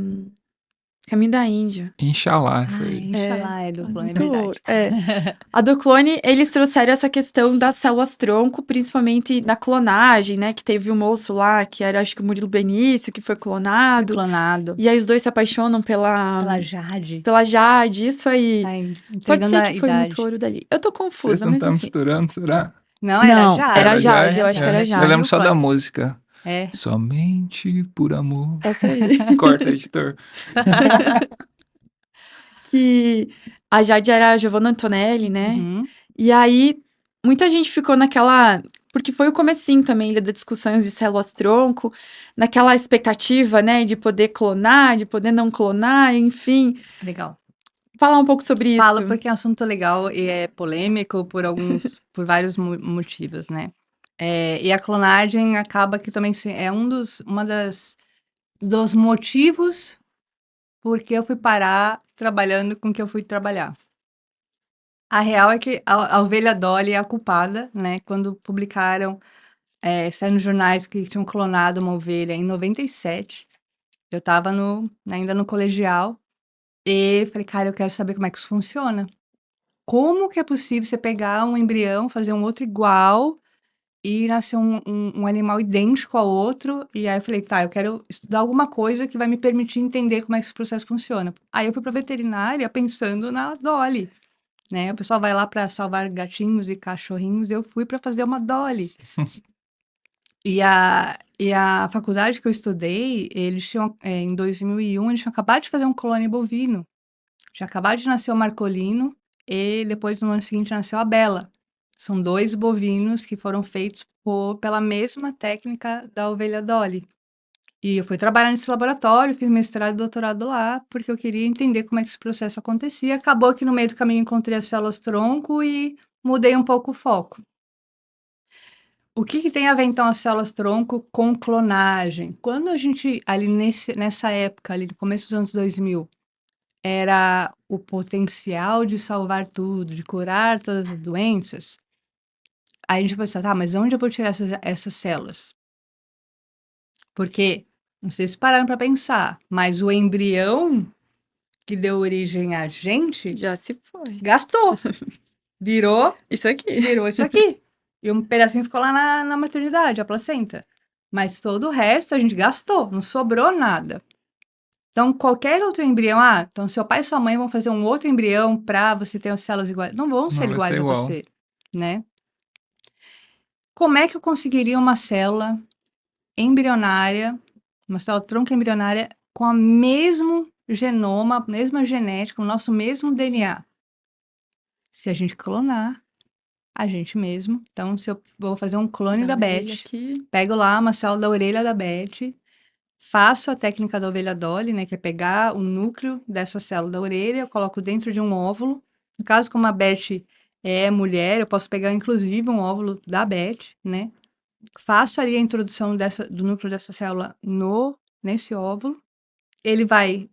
Caminho da Índia. Inxalá, isso Ah, aí. Inxalá é do clone, é Muito ouro. verdade. É. A do clone, eles trouxeram essa questão das células-tronco, principalmente da clonagem, né? Que teve um moço lá, que era acho que o Murilo Benício, que foi Foi clonado. clonado. E aí os dois se apaixonam Pela Jade. pela Jade, isso aí. Tá Pode entregando ser a que foi um idade. touro dali. Eu tô Vocês confusa, não mas estão enfim. misturando, será? Não, era Não, Jade. era Jade, eu Era acho que era Eu Jade. lembro só da Viu, música. É. Somente por amor. Essa aí. Corta, editor. Que a Jade era a Giovanna Antonelli, né? Uhum. E aí, muita gente ficou naquela. Porque foi o comecinho também das discussões de células-tronco, naquela expectativa, né, de poder clonar, de poder não clonar, enfim. Legal. Falar um pouco sobre isso. Fala porque é um assunto legal e é polêmico por vários motivos, né? E a clonagem acaba que também é dos motivos porque eu fui parar trabalhando com o que eu fui trabalhar. A real é que a ovelha Dolly é a culpada, né? Quando publicaram, saiu nos jornais que tinham clonado uma ovelha em 97. Eu estava ainda no colegial e falei, cara, eu quero saber como é que isso funciona. Como que é possível você pegar um embrião, fazer um outro igual e nascer um animal idêntico ao outro? E aí eu falei, tá, eu quero estudar alguma coisa que vai me permitir entender como é que esse processo funciona. Aí eu fui para veterinária pensando na Dolly, né? O pessoal vai lá para salvar gatinhos e cachorrinhos, eu fui para fazer uma Dolly. E a faculdade que eu estudei, eles tinham, em 2001, eles tinham acabado de fazer um clone bovino. Tinha acabado de nascer o Marcolino e depois, no ano seguinte, nasceu a Bela. São 2 bovinos que foram feitos pela mesma técnica da ovelha Dolly. E eu fui trabalhar nesse laboratório, fiz mestrado e doutorado lá, porque eu queria entender como é que esse processo acontecia. Acabou que no meio do caminho encontrei as células-tronco e mudei um pouco o foco. O que tem a ver, então, as células-tronco com clonagem? Quando a gente, ali nessa época, ali no começo dos anos 2000, era o potencial de salvar tudo, de curar todas as doenças, aí a gente pensava, tá, mas onde eu vou tirar essas células? Porque, não sei se pararam para pensar, mas o embrião que deu origem a gente Já se foi. gastou, virou Isso aqui. virou isso aqui. E um pedacinho ficou lá na maternidade, a placenta. Mas todo o resto a gente gastou, não sobrou nada. Então, qualquer outro embrião, então seu pai e sua mãe vão fazer um outro embrião para você ter as células iguais. Não vão ser Não vai iguais ser a igual. você, né? Como é que eu conseguiria uma célula embrionária, uma célula tronco embrionária com o mesmo genoma, a mesma genética, o nosso mesmo DNA? Se a gente clonar a gente mesmo. Então, se eu vou fazer um clone da orelha Beth, aqui. pego lá uma célula da orelha da Beth, faço a técnica da ovelha Dolly, né, que é pegar o núcleo dessa célula da orelha, eu coloco dentro de um óvulo. No caso, como a Beth é mulher, eu posso pegar inclusive um óvulo da Beth, né? Faço ali a introdução do núcleo dessa célula nesse óvulo. Ele vai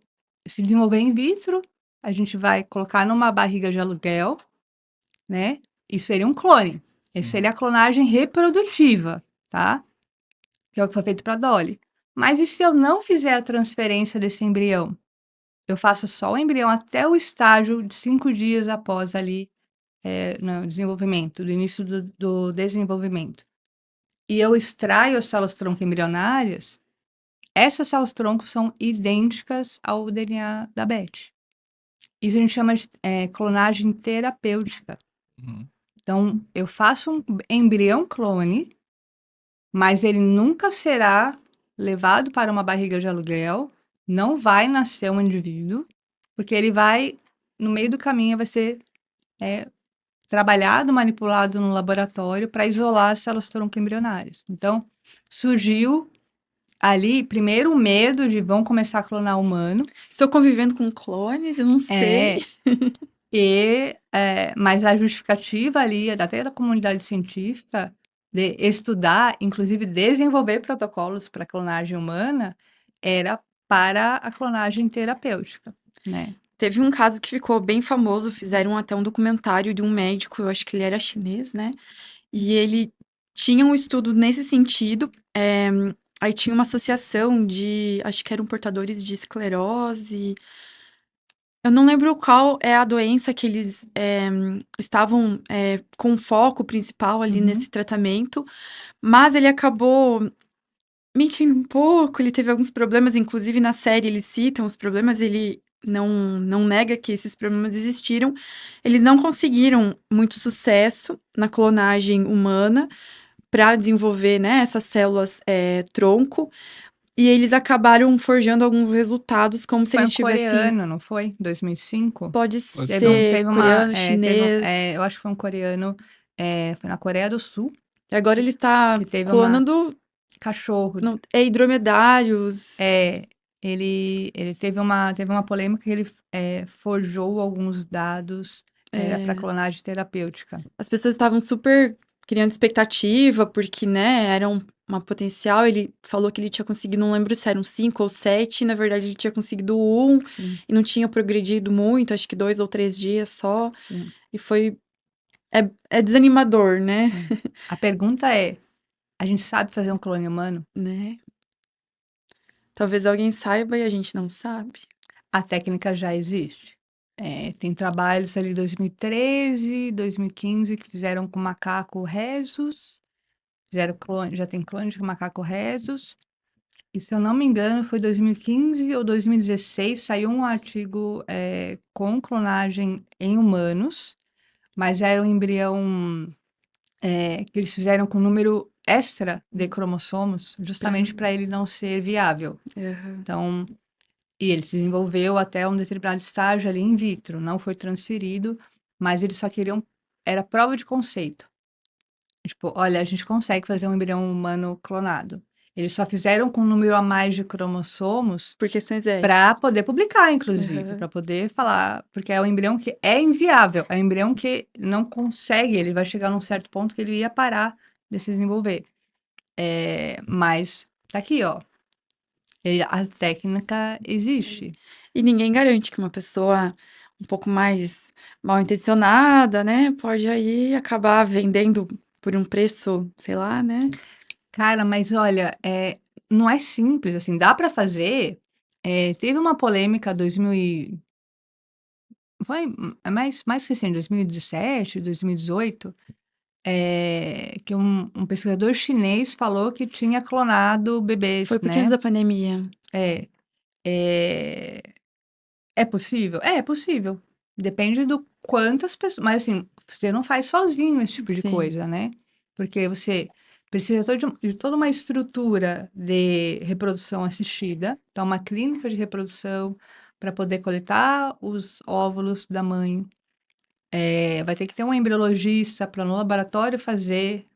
se desenvolver in vitro, a gente vai colocar numa barriga de aluguel, né? Isso seria um clone. Essa seria a clonagem reprodutiva, tá? Que é o que foi feito para Dolly. Mas e se eu não fizer a transferência desse embrião? Eu faço só o embrião até o estágio de 5 dias após ali, no desenvolvimento, do início do desenvolvimento. E eu extraio as células-tronco embrionárias, essas células-tronco são idênticas ao DNA da Beth. Isso a gente chama de clonagem terapêutica. Uhum. Então, eu faço um embrião clone, mas ele nunca será levado para uma barriga de aluguel, não vai nascer um indivíduo, porque ele vai, no meio do caminho, vai ser trabalhado, manipulado no laboratório para isolar as células tronco embrionárias. Então, surgiu ali, primeiro, o medo de vão começar a clonar humano. Estou convivendo com clones, eu não sei. Mas a justificativa ali, até da comunidade científica, de estudar, inclusive desenvolver protocolos para clonagem humana, era para a clonagem terapêutica, né? Teve um caso que ficou bem famoso, fizeram até um documentário de um médico, eu acho que ele era chinês, né? E ele tinha um estudo nesse sentido. Aí tinha uma associação de, acho que eram portadores de esclerose. Eu não lembro qual é a doença que eles estavam com foco principal ali nesse tratamento, mas ele acabou mentindo um pouco, ele teve alguns problemas, inclusive na série eles citam os problemas, ele não nega que esses problemas existiram. Eles não conseguiram muito sucesso na clonagem humana para desenvolver, né, essas células tronco, e eles acabaram forjando alguns resultados como se Foi um eles tivessem. coreano, não foi? 2005? Pode Pode Teve, um, ser. ser teve uma. coreano, Teve chinês. eu acho que foi um coreano. Foi na Coreia do Sul, E agora ele está que teve uma clonando cachorro. dromedários. Ele teve uma polêmica que ele forjou alguns dados para clonagem terapêutica. As pessoas estavam super criando expectativa, porque, né, era uma potencial. Ele falou que ele tinha conseguido, não lembro se eram 5 ou 7, na verdade ele tinha conseguido 1 Sim, e não tinha progredido muito, acho que 2 ou 3 dias só. sim. E foi. É desanimador, né? A pergunta é: a gente sabe fazer um clone humano? Né? Talvez alguém saiba e a gente não sabe. A técnica já existe. Tem trabalhos ali 2013, 2015 que fizeram com macaco rhesus, fizeram clone, já tem clone de macaco rhesus. E se eu não me engano, foi 2015 ou 2016, saiu um artigo com clonagem em humanos, mas era um embrião que eles fizeram com número extra de cromossomos, justamente para ele não ser viável. Aham. Então, e ele se desenvolveu até um determinado estágio ali in vitro, não foi transferido, mas eles só queriam, era prova de conceito. Tipo, olha, a gente consegue fazer um embrião humano clonado. Eles só fizeram com um número a mais de cromossomos Por questões para éticas. poder publicar, inclusive, Aham. para poder falar, porque é um embrião que é inviável, é um embrião que não consegue, ele vai chegar num certo ponto que ele ia parar de se desenvolver. Mas tá aqui, ó. A técnica existe. E ninguém garante que uma pessoa um pouco mais mal intencionada, né, pode aí acabar vendendo por um preço, sei lá, né? Cara, mas olha, não é simples, assim, dá para fazer. Teve uma polêmica 2000 foi mais recente, 2017, 2018, que um pesquisador chinês falou que tinha clonado Foi bebês, porque antes né. da pandemia. É, é é possível? É possível. Depende do quantas pessoas, mas assim, você não faz sozinho esse tipo de Sim. coisa, né. Porque você precisa de toda uma estrutura de reprodução assistida, então uma clínica de reprodução para poder coletar os óvulos da mãe. Vai ter que ter um embriologista para no laboratório fazer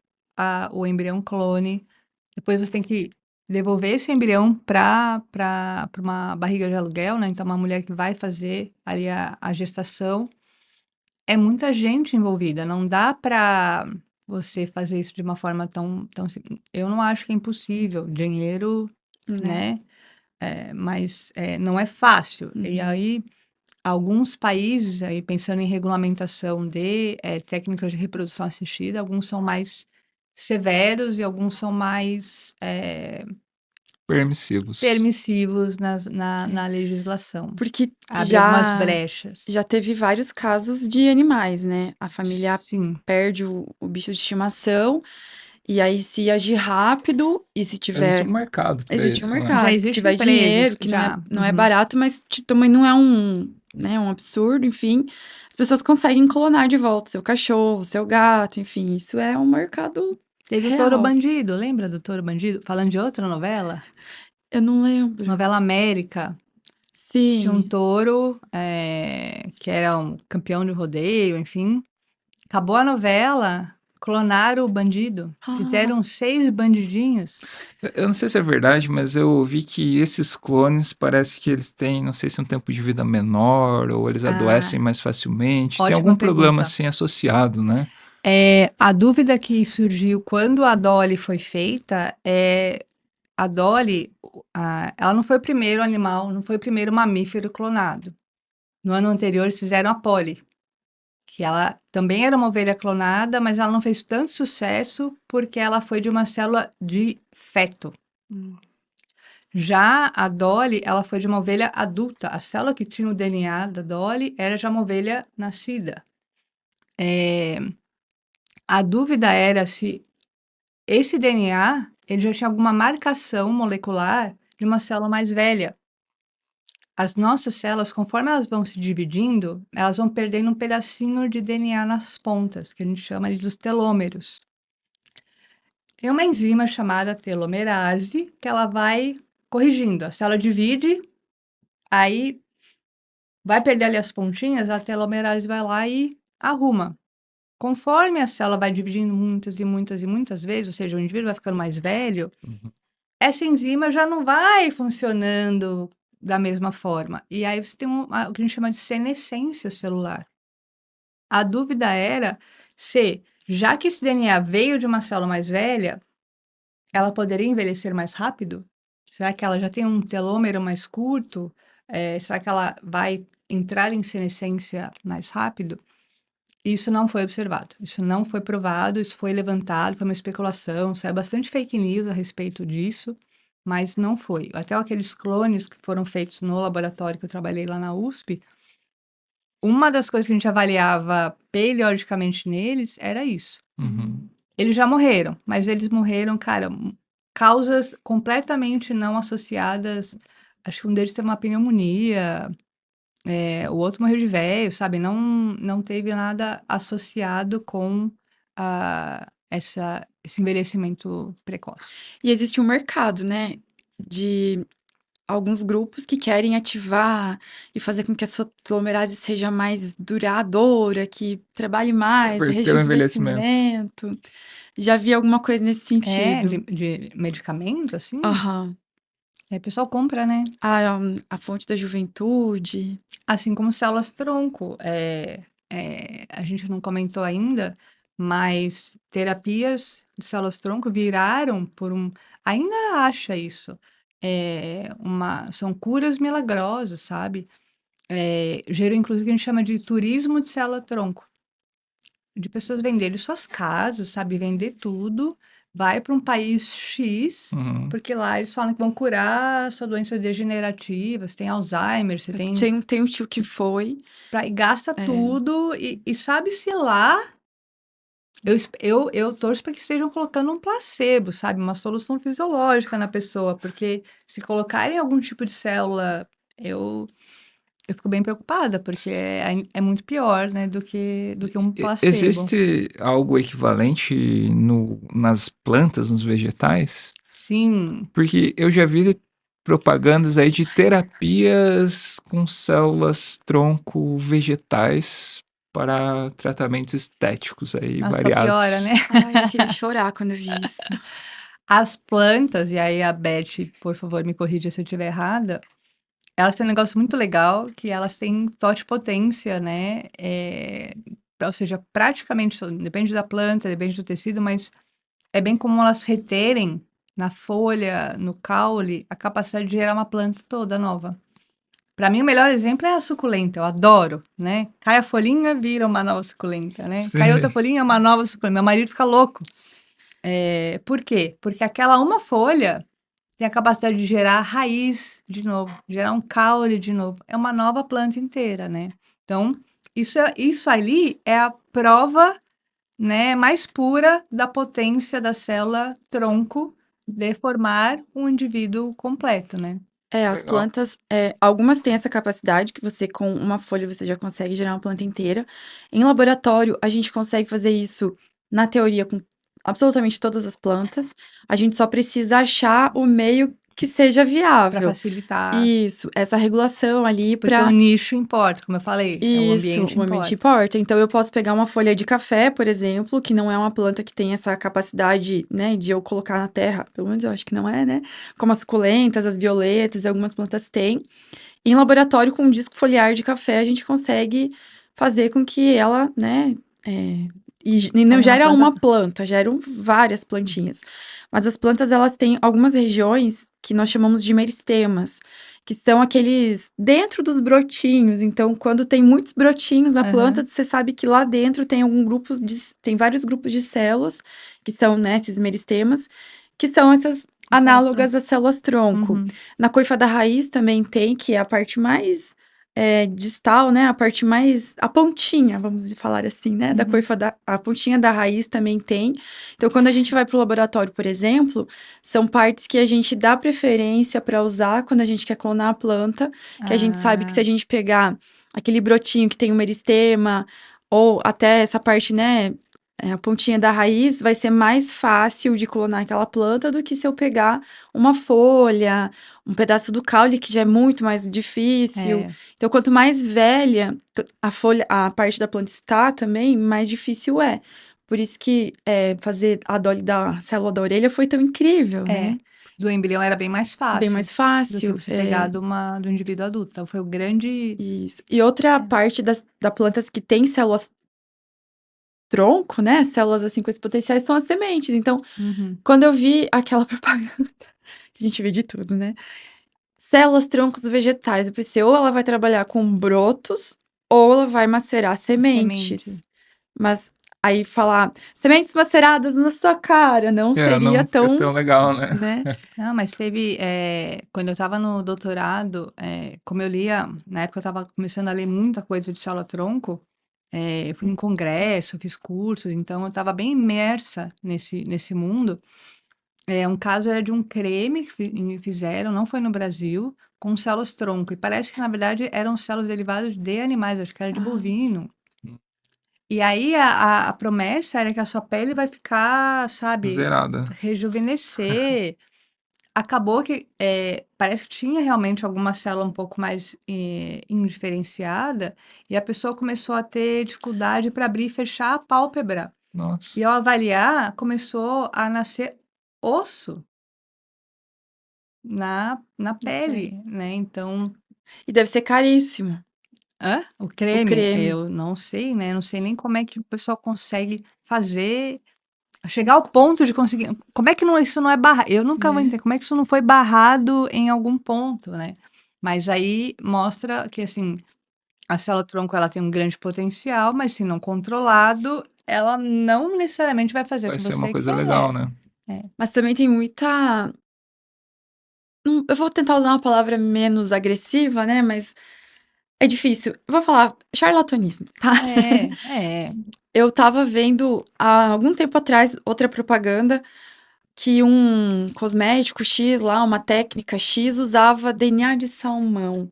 o embrião clone. Depois você tem que devolver esse embrião para uma barriga de aluguel, né, então uma mulher que vai fazer ali a gestação. É muita gente envolvida, não dá para você fazer isso de uma forma tão simples. Eu não acho que é impossível, dinheiro, Né? né, mas, não é fácil. E Uhum. aí, alguns países, aí pensando em regulamentação de técnicas de reprodução assistida, alguns são mais severos e alguns são mais Permissivos. permissivos na legislação. Porque Abre algumas brechas. já teve vários casos de animais, né? A família Sim. perde o bicho de estimação, e aí se agir rápido, e se Existe tiver. um mercado para Existe um isso, né? mercado. Já Se existem tiver dinheiro, empresas, que já. não é Uhum. barato, mas também não é um absurdo, enfim. As pessoas conseguem clonar de volta seu cachorro, seu gato, enfim. Isso é um mercado Teve o Touro real. Bandido, lembra do Touro Bandido? Falando de outra novela, Eu não lembro. novela América. Tinha um Sim. touro que era um campeão de rodeio, enfim. Acabou a novela, clonaram o bandido, fizeram 6 bandidinhos. Eu não sei se é verdade, mas eu ouvi que esses clones parece que eles têm, não sei se um tempo de vida menor ou eles adoecem mais facilmente. Tem Ótima algum problema pergunta. assim associado, né? A dúvida que surgiu quando a Dolly foi feita é a Dolly, ela não foi o primeiro animal, não foi o primeiro mamífero clonado. No ano anterior, eles fizeram a Polly, que ela também era uma ovelha clonada, mas ela não fez tanto sucesso porque ela foi de uma célula de feto. Já a Dolly, ela foi de uma ovelha adulta. A célula que tinha o DNA da Dolly era já uma ovelha nascida. A dúvida era se esse DNA ele já tinha alguma marcação molecular de uma célula mais velha. As nossas células, conforme elas vão se dividindo, elas vão perdendo um pedacinho de DNA nas pontas, que a gente chama dos telômeros. Tem uma enzima chamada telomerase que ela vai corrigindo. A célula divide, aí vai perder ali as pontinhas, a telomerase vai lá e arruma. Conforme a célula vai dividindo muitas e muitas e muitas vezes, ou seja, o indivíduo vai ficando mais velho, essa enzima já não vai funcionando da mesma forma. E aí você tem o que a gente chama de senescência celular. A dúvida era se, já que esse DNA veio de uma célula mais velha, ela poderia envelhecer mais rápido? Será que ela já tem um telômero mais curto? Será que ela vai entrar em senescência mais rápido? Isso não foi observado, isso não foi provado, isso foi levantado, foi uma especulação, saiu bastante fake news a respeito disso, mas não foi. Até aqueles clones que foram feitos no laboratório que eu trabalhei lá na USP, uma das coisas que a gente avaliava periodicamente neles era isso. Eles já morreram, mas eles morreram, cara, causas completamente não associadas. Acho que um deles teve uma pneumonia, o outro morreu de velho, sabe? Não teve nada associado com esse envelhecimento precoce. E existe um mercado, né? De alguns grupos que querem ativar e fazer com que a sua telomerase seja mais duradoura, que trabalhe mais, Reverter o envelhecimento. rejuvenescimento. Já vi alguma coisa nesse sentido. De medicamento, assim, Aham. o pessoal compra, né? A fonte da juventude. Assim como células-tronco. A gente não comentou ainda, mas terapias de células-tronco viraram por ainda acha isso, são curas milagrosas, sabe? Gerou inclusive o que a gente chama de turismo de célula-tronco, de pessoas venderem suas casas, sabe? Vender tudo, vai para um país X, porque lá eles falam que vão curar sua doença degenerativa, você tem Alzheimer, você tem Tem um tio que foi. e gasta tudo, e sabe-se lá. Eu torço para que estejam colocando um placebo, sabe? Uma solução fisiológica na pessoa, porque se colocarem algum tipo de célula, eu fico bem preocupada, porque é muito pior, né, do que um placebo. Existe algo equivalente nas plantas, nos vegetais? Sim. Porque eu já vi propagandas aí de terapias com células tronco vegetais para tratamentos estéticos aí Nossa, só variados. piora, né? Ai, eu queria chorar quando eu vi isso. As plantas, e aí a Beth, por favor, me corrija se eu estiver errada, elas têm um negócio muito legal, que elas têm totipotência, né? Ou seja, praticamente, depende da planta, depende do tecido, mas é bem comum elas reterem na folha, no caule, a capacidade de gerar uma planta toda nova. Para mim, o melhor exemplo é a suculenta, eu adoro, né? Cai a folhinha, vira uma nova suculenta, né? Cai outra Sei. folhinha, uma nova suculenta. Meu marido fica louco. Por quê? Porque aquela uma folha tem a capacidade de gerar raiz de novo, gerar um caule de novo. É uma nova planta inteira, né? Então, isso ali é a prova, né, mais pura da potência da célula tronco de formar um indivíduo completo, né? As Legal. plantas, algumas têm essa capacidade que você, com uma folha, você já consegue gerar uma planta inteira. Em laboratório, a gente consegue fazer isso na teoria com absolutamente todas as plantas. A gente só precisa achar o meio que seja Para viável. facilitar, Isso, essa regulação ali porque o para nicho importa, como eu falei, o isso, ambiente o ambiente importa. importa. Então, eu posso pegar uma folha de café, por exemplo, que não é uma planta que tem essa capacidade, né, de eu colocar na terra. Pelo menos eu acho que não é, né? Como as suculentas, as violetas e algumas plantas têm. Em laboratório, com um disco foliar de café, a gente consegue fazer com que ela, né, e não Forme uma gera planta. uma planta, geram várias plantinhas. Mas as plantas, elas têm algumas regiões que nós chamamos de meristemas, que são aqueles dentro dos brotinhos. Então, quando tem muitos brotinhos na planta, Aham. você sabe que lá dentro tem vários grupos de células, que são, né, esses meristemas, que são essas Células análogas tronco. às células tronco. Uhum. Na coifa da raiz também tem, que é a parte mais distal, né? A parte mais. A pontinha, vamos falar assim, né? Da Uhum. coifa da. A pontinha da raiz também tem. Então, quando a gente vai para o laboratório, por exemplo, são partes que a gente dá preferência para usar quando a gente quer clonar a planta, que a gente sabe que se Ah, a gente pegar aquele brotinho que tem um meristema, ou até essa parte, né? A pontinha da raiz vai ser mais fácil de clonar aquela planta do que se eu pegar uma folha, um pedaço do caule, que já é muito mais difícil. é. Então, quanto mais velha a folha, a parte da planta está também, mais difícil é. Por isso que fazer a Dolly da célula da orelha foi tão incrível, É. né? Do embrião era bem mais Bem fácil mais do que fácil. você pegar do indivíduo adulto. Então, foi o grande. Isso. E outra É. parte da plantas que tem células tronco, né? Células assim com esses potenciais são as sementes. Então, Uhum. quando eu vi aquela propaganda, que a gente vê de tudo, né? Células troncos vegetais. Eu pensei, ou ela vai trabalhar com brotos, ou ela vai macerar Semente. sementes. Mas aí falar sementes maceradas na sua cara não seria Não fica tão, tão legal, né? né? Não, mas teve, quando eu estava no doutorado, como eu lia, na época eu estava começando a ler muita coisa de célula-tronco, eu fui em congresso, fiz cursos, então eu estava bem imersa nesse mundo. Um caso era de um creme que fizeram, não foi no Brasil, com células-tronco, e parece que na verdade eram células derivadas de animais, acho que era de Ah, bovino. E aí a promessa era que a sua pele vai ficar, sabe, Zerada. rejuvenescer. Acabou que, parece que tinha realmente alguma célula um pouco mais, indiferenciada, e a pessoa começou a ter dificuldade para abrir e fechar a pálpebra. Nossa. E ao avaliar, começou a nascer osso na na pele. pele, né, então E deve ser caríssimo hã? O o creme? creme. Eu não sei, né, não sei nem como é que o pessoal consegue fazer chegar ao ponto de conseguir como é que não isso não é barra eu nunca vou Né? entender como é que isso não foi barrado em algum ponto, né. Mas aí mostra que, assim, a célula-tronco ela tem um grande potencial, mas se não controlado, ela não necessariamente vai fazer o Vai que ser uma você coisa quer. legal, né? É. Mas também tem muita. Eu vou tentar usar uma palavra menos agressiva, né? Mas é difícil. Eu vou falar charlatanismo, tá? É, é. Eu tava vendo há algum tempo atrás outra propaganda que um cosmético X lá, uma técnica X, usava DNA de salmão.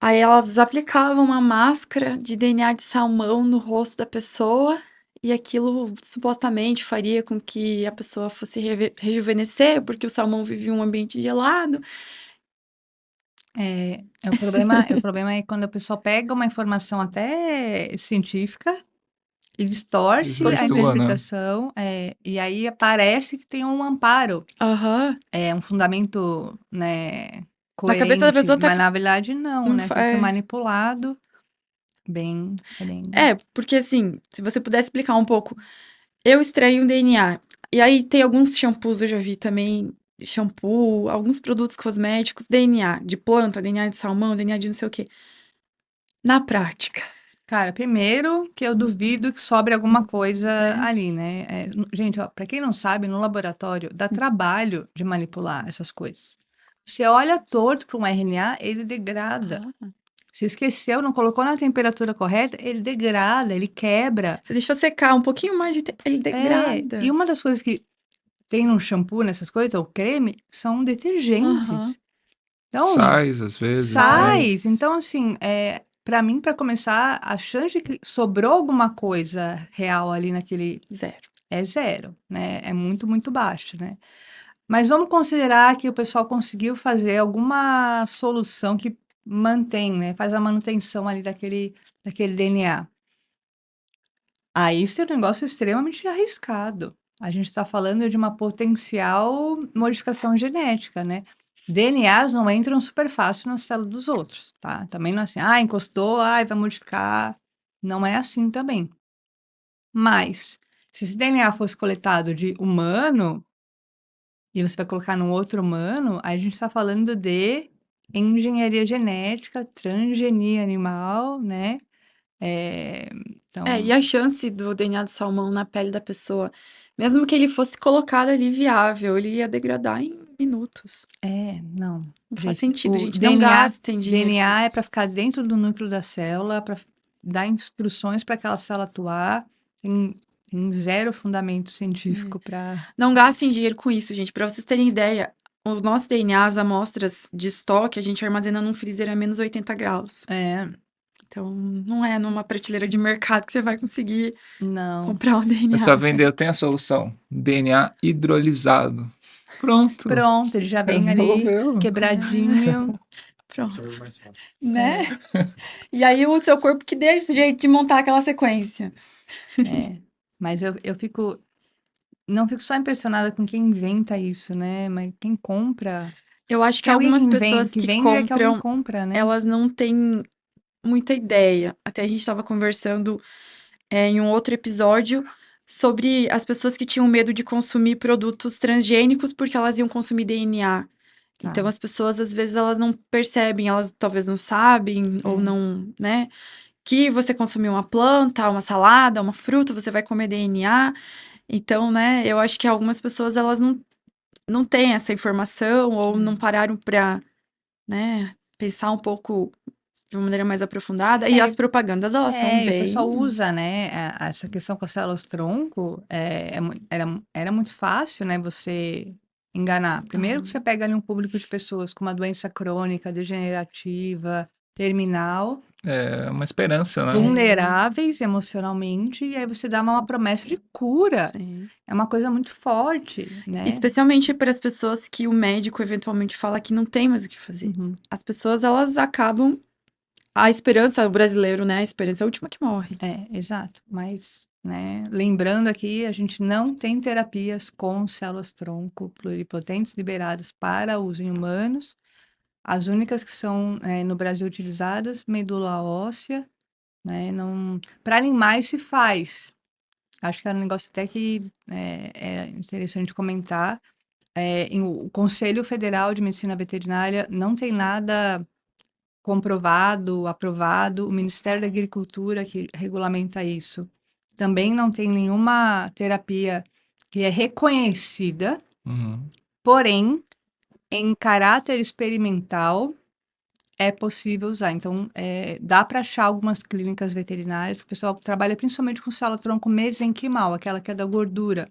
Aí elas aplicavam uma máscara de DNA de salmão no rosto da pessoa, e aquilo supostamente faria com que a pessoa fosse rejuvenescer, porque o salmão vive em um ambiente gelado. O problema é quando a pessoa pega uma informação até científica e distorce a Desvirtua, né? interpretação, e aí parece que tem um amparo, Aham. um fundamento, né, Na cabeça da coerente, pessoa mas na verdade não, não né, foi é. manipulado bem. É, porque assim, se você puder explicar um pouco, eu extraí um DNA, e aí tem alguns shampoos, eu já vi também, shampoo, alguns produtos cosméticos, DNA de planta, DNA de salmão, DNA de não sei o quê. Na prática, Cara, primeiro que eu duvido que sobre alguma coisa né? ali, né? Gente, ó, para quem não sabe, no laboratório dá trabalho de manipular essas coisas. Você olha torto para um RNA, ele degrada. Ah, Se esqueceu, não colocou na temperatura correta, ele degrada, ele quebra. você deixou secar um pouquinho mais de tempo, ele E degrada. uma das coisas que tem no shampoo, nessas coisas, ou creme, são Aham. detergentes. Então, Sais, às vezes, né? sais. Sais. Então, assim, para mim, para começar, a chance de que sobrou alguma coisa real ali naquele Zero. é zero, né? É muito, muito baixo, né? Mas vamos considerar que o pessoal conseguiu fazer alguma solução que mantém, né? Faz a manutenção ali daquele DNA. Aí esse é um negócio extremamente arriscado. A gente está falando de uma potencial modificação genética, né? DNAs não entram super fácil na célula dos outros, tá? Também não é assim, encostou, vai modificar. Não é assim também. Mas, se esse DNA fosse coletado de humano, e você vai colocar num outro humano, aí a gente está falando de engenharia genética, transgenia animal, né? É, E então, a chance do DNA do salmão na pele da pessoa, mesmo que ele fosse colocado ali viável, ele ia degradar em minutos. não. Não faz Gente, sentido, o gente. Não DNA, gastem dinheiro com DNA é isso. para ficar dentro do núcleo da célula, para dar instruções para aquela célula atuar. Tem zero fundamento científico para. Não gastem dinheiro com isso, gente. Para vocês terem ideia, o nosso DNA, as amostras de estoque, a gente armazena num freezer a menos 80 graus. Então, não é numa prateleira de mercado que você vai conseguir Não. comprar o É DNA. só vender, eu tenho a solução. DNA hidrolisado. Pronto. Pronto, ele já vem ali Resolveu. quebradinho. Pronto. Né? E aí o seu corpo que dê esse jeito de montar aquela sequência. Mas eu fico. Não fico só impressionada com quem inventa isso, né? Mas quem compra. Eu acho que Que alguém algumas pessoas que que vende é que alguém compram, compra, né? elas não têm muita ideia. Até a gente estava conversando em um outro episódio sobre as pessoas que tinham medo de consumir produtos transgênicos porque elas iam consumir DNA. Tá. Então as pessoas às vezes elas não percebem, elas talvez não sabem ou não, né, que você consumiu uma planta, uma salada, uma fruta, você vai comer DNA. Então, né, eu acho que algumas pessoas elas não têm essa informação ou não pararam para, né, pensar um pouco de uma maneira mais aprofundada. E as propagandas, elas são E o pessoal bem. usa, né, essa questão com as células-tronco, era muito fácil, né, você enganar. Primeiro que você pega ali um público de pessoas com uma doença crônica, degenerativa, terminal, É uma esperança, né? vulneráveis emocionalmente, e aí você dá uma promessa de cura. Sim. É uma coisa muito forte, né? Especialmente para as pessoas que o médico eventualmente fala que não tem mais o que fazer. Uhum. As pessoas, elas acabam. A esperança, o brasileiro, né? A esperança é a última que morre. Exato. Mas, né, lembrando aqui, a gente não tem terapias com células-tronco pluripotentes liberadas para uso em humanos. As únicas que são no Brasil utilizadas, medula óssea, né? Não... Para animais se faz. Acho que é um negócio até que é interessante comentar. O Conselho Federal de Medicina Veterinária não tem nada comprovado, aprovado. O Ministério da Agricultura, que regulamenta isso, também não tem nenhuma terapia que é reconhecida, Uhum. porém, em caráter experimental, é possível usar. Então, dá para achar algumas clínicas veterinárias que o pessoal trabalha principalmente com célula-tronco mesenquimal, aquela que é da gordura,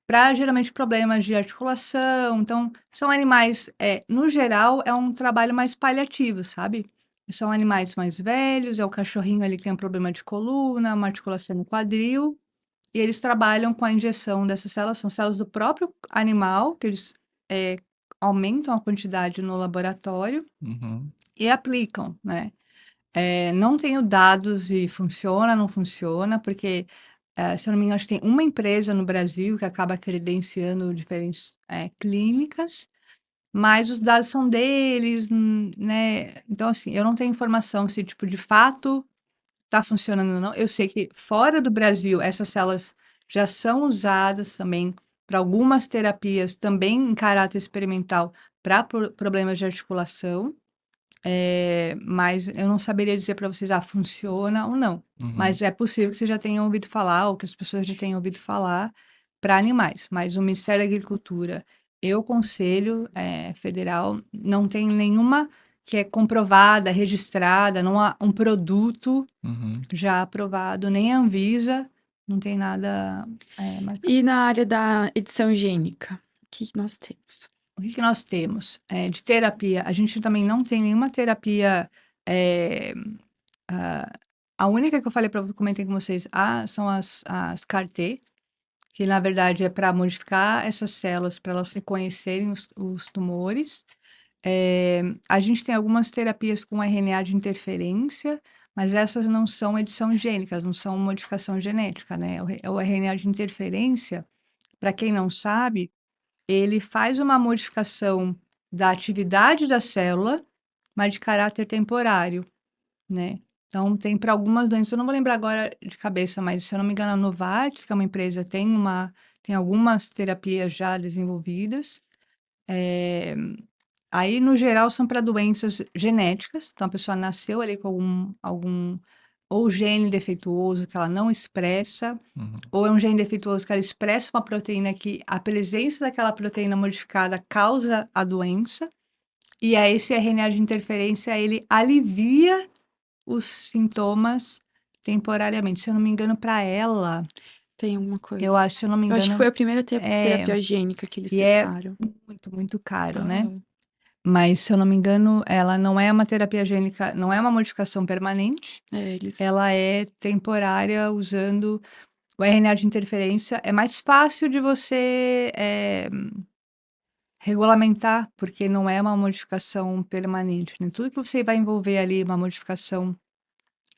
para geralmente problemas de articulação. Então, são animais, no geral, é um trabalho mais paliativo, sabe? São animais mais velhos, é o cachorrinho ali que tem um problema de coluna, uma articulação no quadril, e eles trabalham com a injeção dessas células, são células do próprio animal, que eles aumentam a quantidade no laboratório Uhum. e aplicam, né? Não tenho dados de funciona, não funciona, porque, se eu não me engano, acho que tem uma empresa no Brasil que acaba credenciando diferentes, clínicas, mas os dados são deles, né? Então, assim, eu não tenho informação se, tipo, de fato está funcionando ou não. Eu sei que fora do Brasil essas células já são usadas também para algumas terapias também em caráter experimental para problemas de articulação, mas eu não saberia dizer para vocês, funciona ou não. Uhum. Mas é possível que vocês já tenham ouvido falar, ou que as pessoas já tenham ouvido falar para animais. Mas o Ministério da Agricultura e o Conselho Federal não tem nenhuma que é comprovada, registrada, não há um produto Uhum. já aprovado, nem a Anvisa, não tem nada marcado. E na área da edição gênica, o que nós temos? O que nós temos de terapia? A gente também não tem nenhuma terapia. A única que eu falei para eu comentei com vocês são as CAR-T, que na verdade é para modificar essas células para elas reconhecerem os tumores. A gente tem algumas terapias com RNA de interferência, mas essas não são edição gênica, não são modificação genética, né? O RNA de interferência, para quem não sabe, ele faz uma modificação da atividade da célula, mas de caráter temporário, né? Então, tem para algumas doenças, eu não vou lembrar agora de cabeça, mas se eu não me engano, a Novartis, que é uma empresa, tem algumas terapias já desenvolvidas. Aí, no geral, são para doenças genéticas. Então, a pessoa nasceu ali com algum ou gene defeituoso que ela não expressa, Uhum. ou é um gene defeituoso que ela expressa uma proteína que a presença daquela proteína modificada causa a doença. E aí, esse RNA de interferência, ele alivia os sintomas temporariamente. Se eu não me engano, para ela, Tem alguma coisa? eu acho, se eu não me Eu acho que engano, foi a primeira terapia gênica que eles e é testaram. muito, muito caro, né? Aham. Mas, se eu não me engano, ela não é uma terapia gênica, não é uma modificação permanente, Eles. ela é temporária usando o RNA de interferência. É mais fácil de você regulamentar, porque não é uma modificação permanente, né? Tudo que você vai envolver ali, uma modificação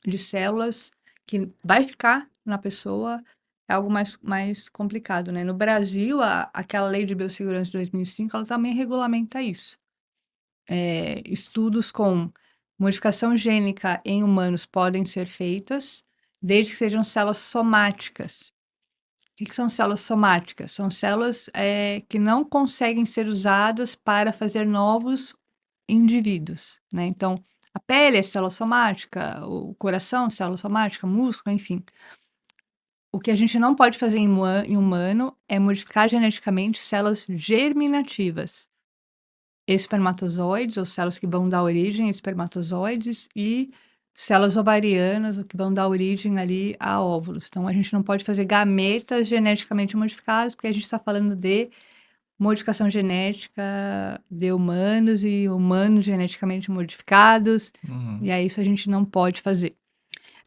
de células que vai ficar na pessoa, é algo mais complicado, né? No Brasil, aquela lei de biossegurança de 2005, ela também regulamenta isso. Estudos com modificação gênica em humanos podem ser feitas, desde que sejam células somáticas. O que são células somáticas? São células que não conseguem ser usadas para fazer novos indivíduos, né? Então, a pele é célula somática, o coração é célula somática, músculo, enfim. O que a gente não pode fazer em humano é modificar geneticamente células germinativas, espermatozoides, ou células que vão dar origem a espermatozoides, e células ovarianas, o que vão dar origem ali a óvulos. Então, a gente não pode fazer gametas geneticamente modificadas, porque a gente está falando de modificação genética de humanos e humanos geneticamente modificados, Uhum. e aí isso a gente não pode fazer.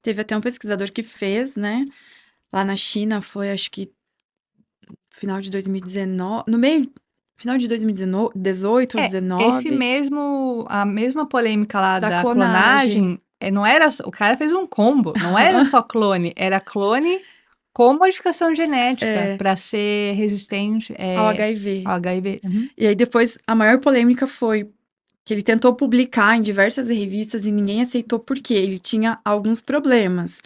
Teve até um pesquisador que fez, né? Lá na China, foi acho que final de 2019, final de 2018 ou Esse 19, a mesma polêmica lá da da clonagem. clonagem, não era o cara fez um combo, não era só clone, era clone com modificação genética para ser resistente ao HIV. ao HIV. Uhum. E aí depois a maior polêmica foi que ele tentou publicar em diversas revistas e ninguém aceitou porque ele tinha alguns problemas.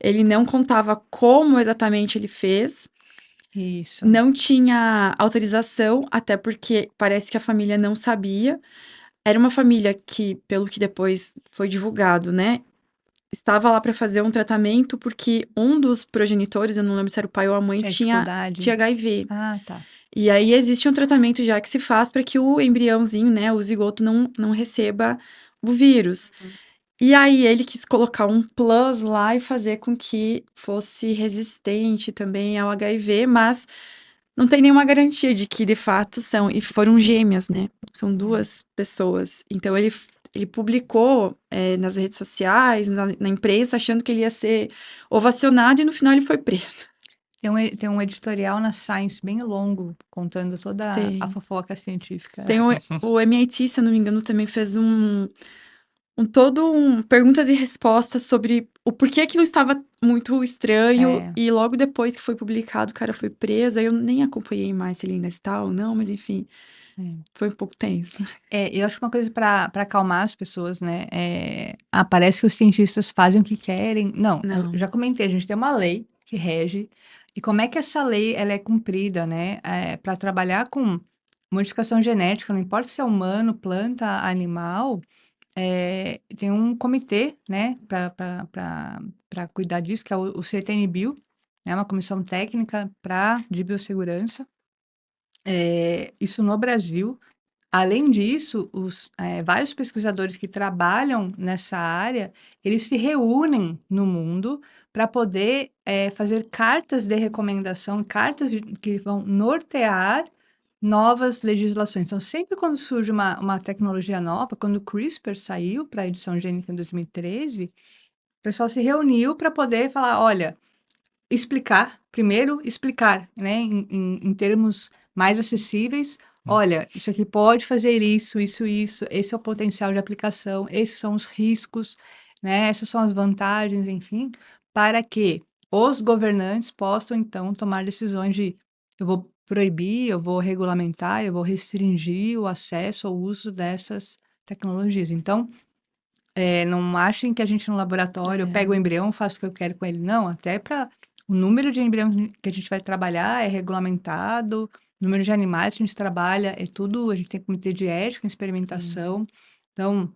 Ele não contava como exatamente ele fez, Isso. não tinha autorização, até porque parece que a família não sabia. Era uma família que, pelo que depois foi divulgado, né, estava lá para fazer um tratamento porque um dos progenitores, eu não lembro se era o pai ou a mãe, Tinha tinha dificuldade. HIV. Ah, tá. E aí existe um tratamento já que se faz para que o embriãozinho, né, o zigoto não receba o vírus. E aí ele quis colocar um plus lá e fazer com que fosse resistente também ao HIV, mas não tem nenhuma garantia de que de fato são. E foram gêmeas, né? São duas pessoas. Então ele publicou nas redes sociais, na imprensa, achando que ele ia ser ovacionado e no final ele foi preso. Tem um editorial na Science bem longo, contando toda a Tem. fofoca científica. Tem o MIT, se eu não me engano, também fez perguntas e respostas sobre o porquê aquilo estava muito estranho. É. E logo depois que foi publicado, o cara foi preso. Aí eu nem acompanhei mais se ele ainda está ou não, mas enfim, foi um pouco tenso. Eu acho que uma coisa para acalmar as pessoas, né? Parece que os cientistas fazem o que querem. Não, Não. eu já comentei, a gente tem uma lei que rege, E como é que essa lei ela é cumprida, né? Para trabalhar com modificação genética, não importa se é humano, planta, animal, tem um comitê, né, para cuidar disso, que é o CTN-Bio, é uma comissão técnica de biossegurança, isso no Brasil. Além disso, vários pesquisadores que trabalham nessa área, eles se reúnem no mundo para poder fazer cartas de recomendação, que vão nortear novas legislações. Então, sempre quando surge uma tecnologia nova, quando o CRISPR saiu para a edição gênica em 2013, o pessoal se reuniu para poder falar, olha, primeiro explicar, né, em termos mais acessíveis. Olha, isso aqui pode fazer isso, isso, isso, esse é o potencial de aplicação, esses são os riscos, né, essas são as vantagens, enfim, para que os governantes possam, então, tomar decisões de eu vou proibir, eu vou regulamentar, eu vou restringir o acesso ao uso dessas tecnologias. Então, não achem que a gente no laboratório, eu pego o embrião, faço o que eu quero com ele. Não, até para o número de embriões que a gente vai trabalhar é regulamentado, o número de animais que a gente trabalha é tudo, a gente tem comitê de ética, experimentação. Então,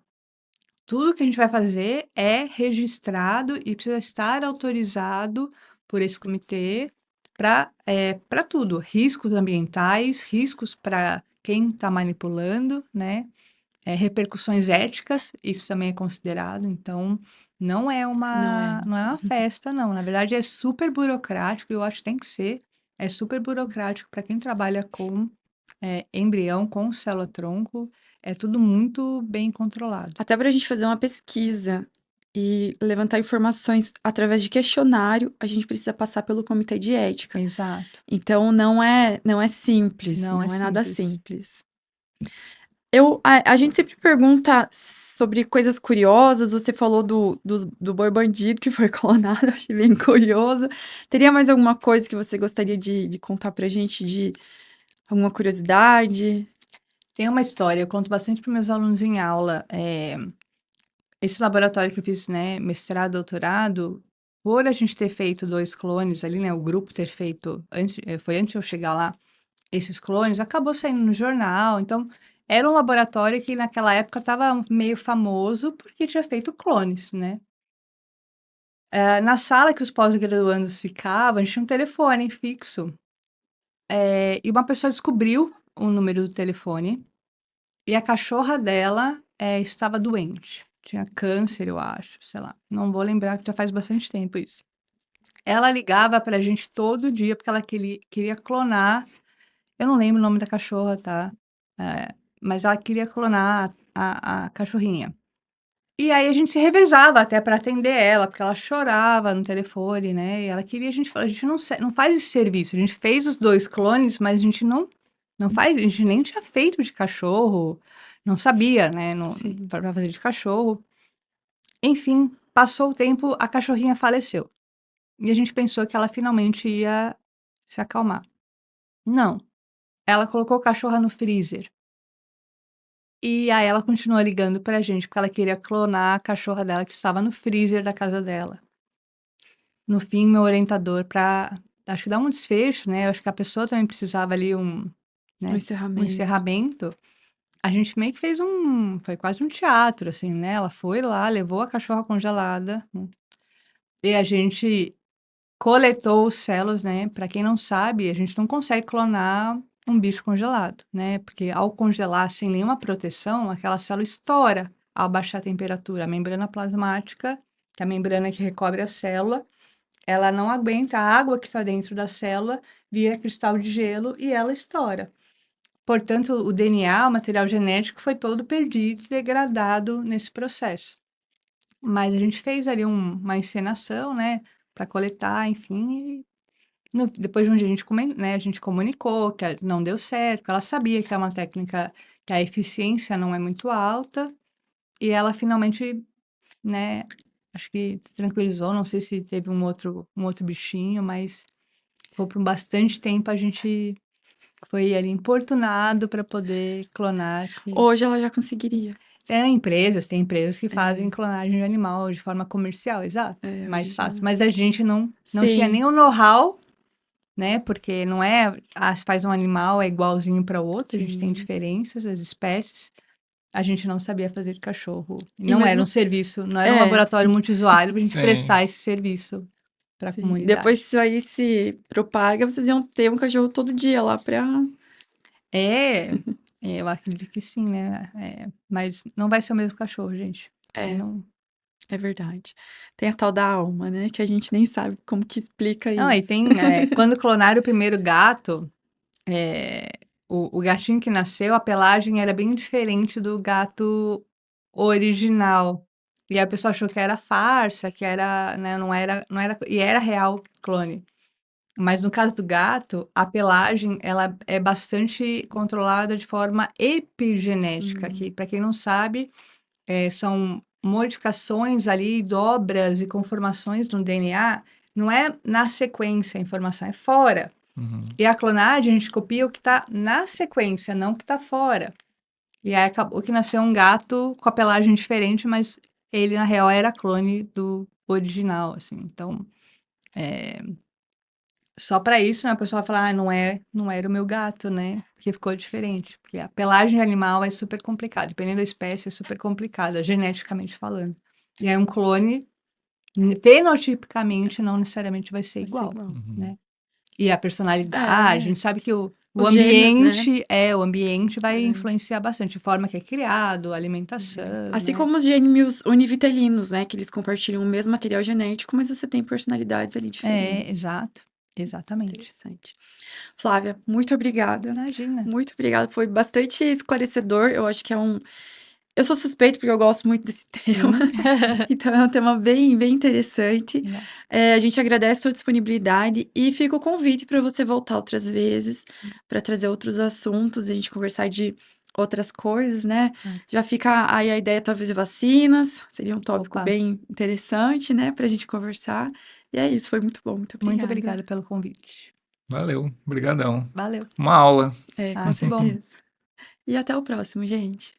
tudo que a gente vai fazer é registrado e precisa estar autorizado por esse comitê para tudo, riscos ambientais, riscos para quem está manipulando, né? Repercussões éticas, isso também é considerado, então não é Não é. uma festa, não. Na verdade, é super burocrático, eu acho que tem que ser. É super burocrático para quem trabalha com embrião, com célula-tronco, é tudo muito bem controlado. Até para a gente fazer uma pesquisa e levantar informações através de questionário, a gente precisa passar pelo comitê de ética. Exato. Então não é simples, Não é não é nada simples. simples. A gente sempre pergunta sobre coisas curiosas. Você falou do boi bandido que foi clonado, eu achei bem curioso. Teria mais alguma coisa que você gostaria de contar pra gente, de alguma curiosidade? Tem uma história, eu conto bastante para meus alunos em aula. Esse laboratório que eu fiz, né, mestrado, doutorado, por a gente ter feito 2 clones ali, né, o grupo ter feito foi antes de eu chegar lá, esses clones, acabou saindo no jornal, então era um laboratório que naquela época estava meio famoso, porque tinha feito clones, né. Na sala que os pós-graduandos ficavam, a gente tinha um telefone fixo, e uma pessoa descobriu o número do telefone, e a cachorra dela, estava doente, tinha câncer, eu acho, sei lá, não vou lembrar que já faz bastante tempo isso. Ela ligava pra gente todo dia, porque ela queria clonar, eu não lembro o nome da cachorra, tá, mas ela queria clonar a cachorrinha. E aí a gente se revezava até para atender ela, porque ela chorava no telefone, né, e ela queria a gente não faz esse serviço, a gente fez os 2 clones, mas a gente não faz, a gente nem tinha feito de cachorro, não sabia, né, Sim. pra fazer de cachorro. Enfim, passou o tempo, a cachorrinha faleceu. E a gente pensou que ela finalmente ia se acalmar. Não, ela colocou a cachorra no freezer. E aí ela continuou ligando pra gente, porque ela queria clonar a cachorra dela que estava no freezer da casa dela. No fim, meu orientador acho que dar um desfecho, né, eu acho que a pessoa também precisava ali Um né, um encerramento. encerramento, a gente meio que foi quase um teatro, assim, né, ela foi lá, levou a cachorra congelada, e a gente coletou os células, né, pra quem não sabe, a gente não consegue clonar um bicho congelado, né, porque ao congelar sem nenhuma proteção, aquela célula estoura ao baixar a temperatura. A membrana plasmática, que é a membrana que recobre a célula, ela não aguenta a água que está dentro da célula, vira cristal de gelo e ela estoura. Portanto, o DNA, o material genético, foi todo perdido e degradado nesse processo. Mas a gente fez ali uma encenação, né, para coletar, enfim, e depois de um dia a gente comunicou que não deu certo, que ela sabia que é uma técnica que a eficiência não é muito alta, e ela finalmente, né, acho que se tranquilizou, não sei se teve um outro bichinho, mas por bastante tempo a gente foi ali importunado para poder clonar. Hoje ela já conseguiria. Tem empresas que fazem clonagem de animal de forma comercial, exato, Hoje mais já. fácil. Mas a gente não tinha Sim. nem o know-how né? Porque não é, se faz um animal é igualzinho para o outro, a gente tem Sim. diferenças, as espécies. A gente não sabia fazer de cachorro. E Não era mesmo um serviço, não era um é, laboratório multiusuário para a gente Sim. prestar esse serviço para a sim. comunidade. Depois isso aí se propaga, vocês iam ter um cachorro todo dia lá pra... Eu acredito que sim, né? Mas não vai ser o mesmo cachorro, gente. Aí É, não... é verdade. Tem a tal da alma, né, que a gente nem sabe como que explica Não, aí isso. tem. Quando clonaram o primeiro gato, é, o gatinho que nasceu, a pelagem era bem diferente do gato original. E aí a pessoa achou que era farsa, que era, né, não era, e era real clone. Mas no caso do gato, a pelagem ela é bastante controlada de forma epigenética, que para quem não sabe, são modificações ali, dobras e conformações no DNA, não é na sequência, a informação é fora. Uhum. E a clonagem, a gente copia o que está na sequência, não o que está fora. E aí acabou que nasceu um gato com a pelagem diferente, mas ele, na real, era clone do original, assim. Então, só para isso, né, a pessoa fala, não era o meu gato, né? Porque ficou diferente. Porque a pelagem animal é super complicada, dependendo da espécie, é super complicada, geneticamente falando. E aí um clone, fenotipicamente, não necessariamente vai ser Vai ser igual, igual. Uhum. né? E a personalidade, a É, gente sabe que o os genes, né? o ambiente vai É. influenciar bastante, a forma que é criado, a alimentação, Assim né? como os gêmeos univitelinos, né, que eles compartilham o mesmo material genético, mas você tem personalidades ali diferentes. Exato, exatamente. Interessante. Flávia, muito obrigada. Imagina. Muito obrigada, foi bastante esclarecedor. Eu acho que é um... Eu sou suspeito porque eu gosto muito desse tema, então é um tema bem, bem interessante. Legal. A gente agradece a sua disponibilidade e fica o convite para você voltar outras vezes, para trazer outros assuntos e a gente conversar de outras coisas, né? Claro. Já fica aí a ideia, talvez, de vacinas, seria um tópico Opa. bem interessante, né, para a gente conversar. E é isso, foi muito bom, muito Muito obrigada. obrigada pelo convite. Valeu, brigadão. Valeu. Uma aula. Com Que bom. certeza. E até o próximo, gente.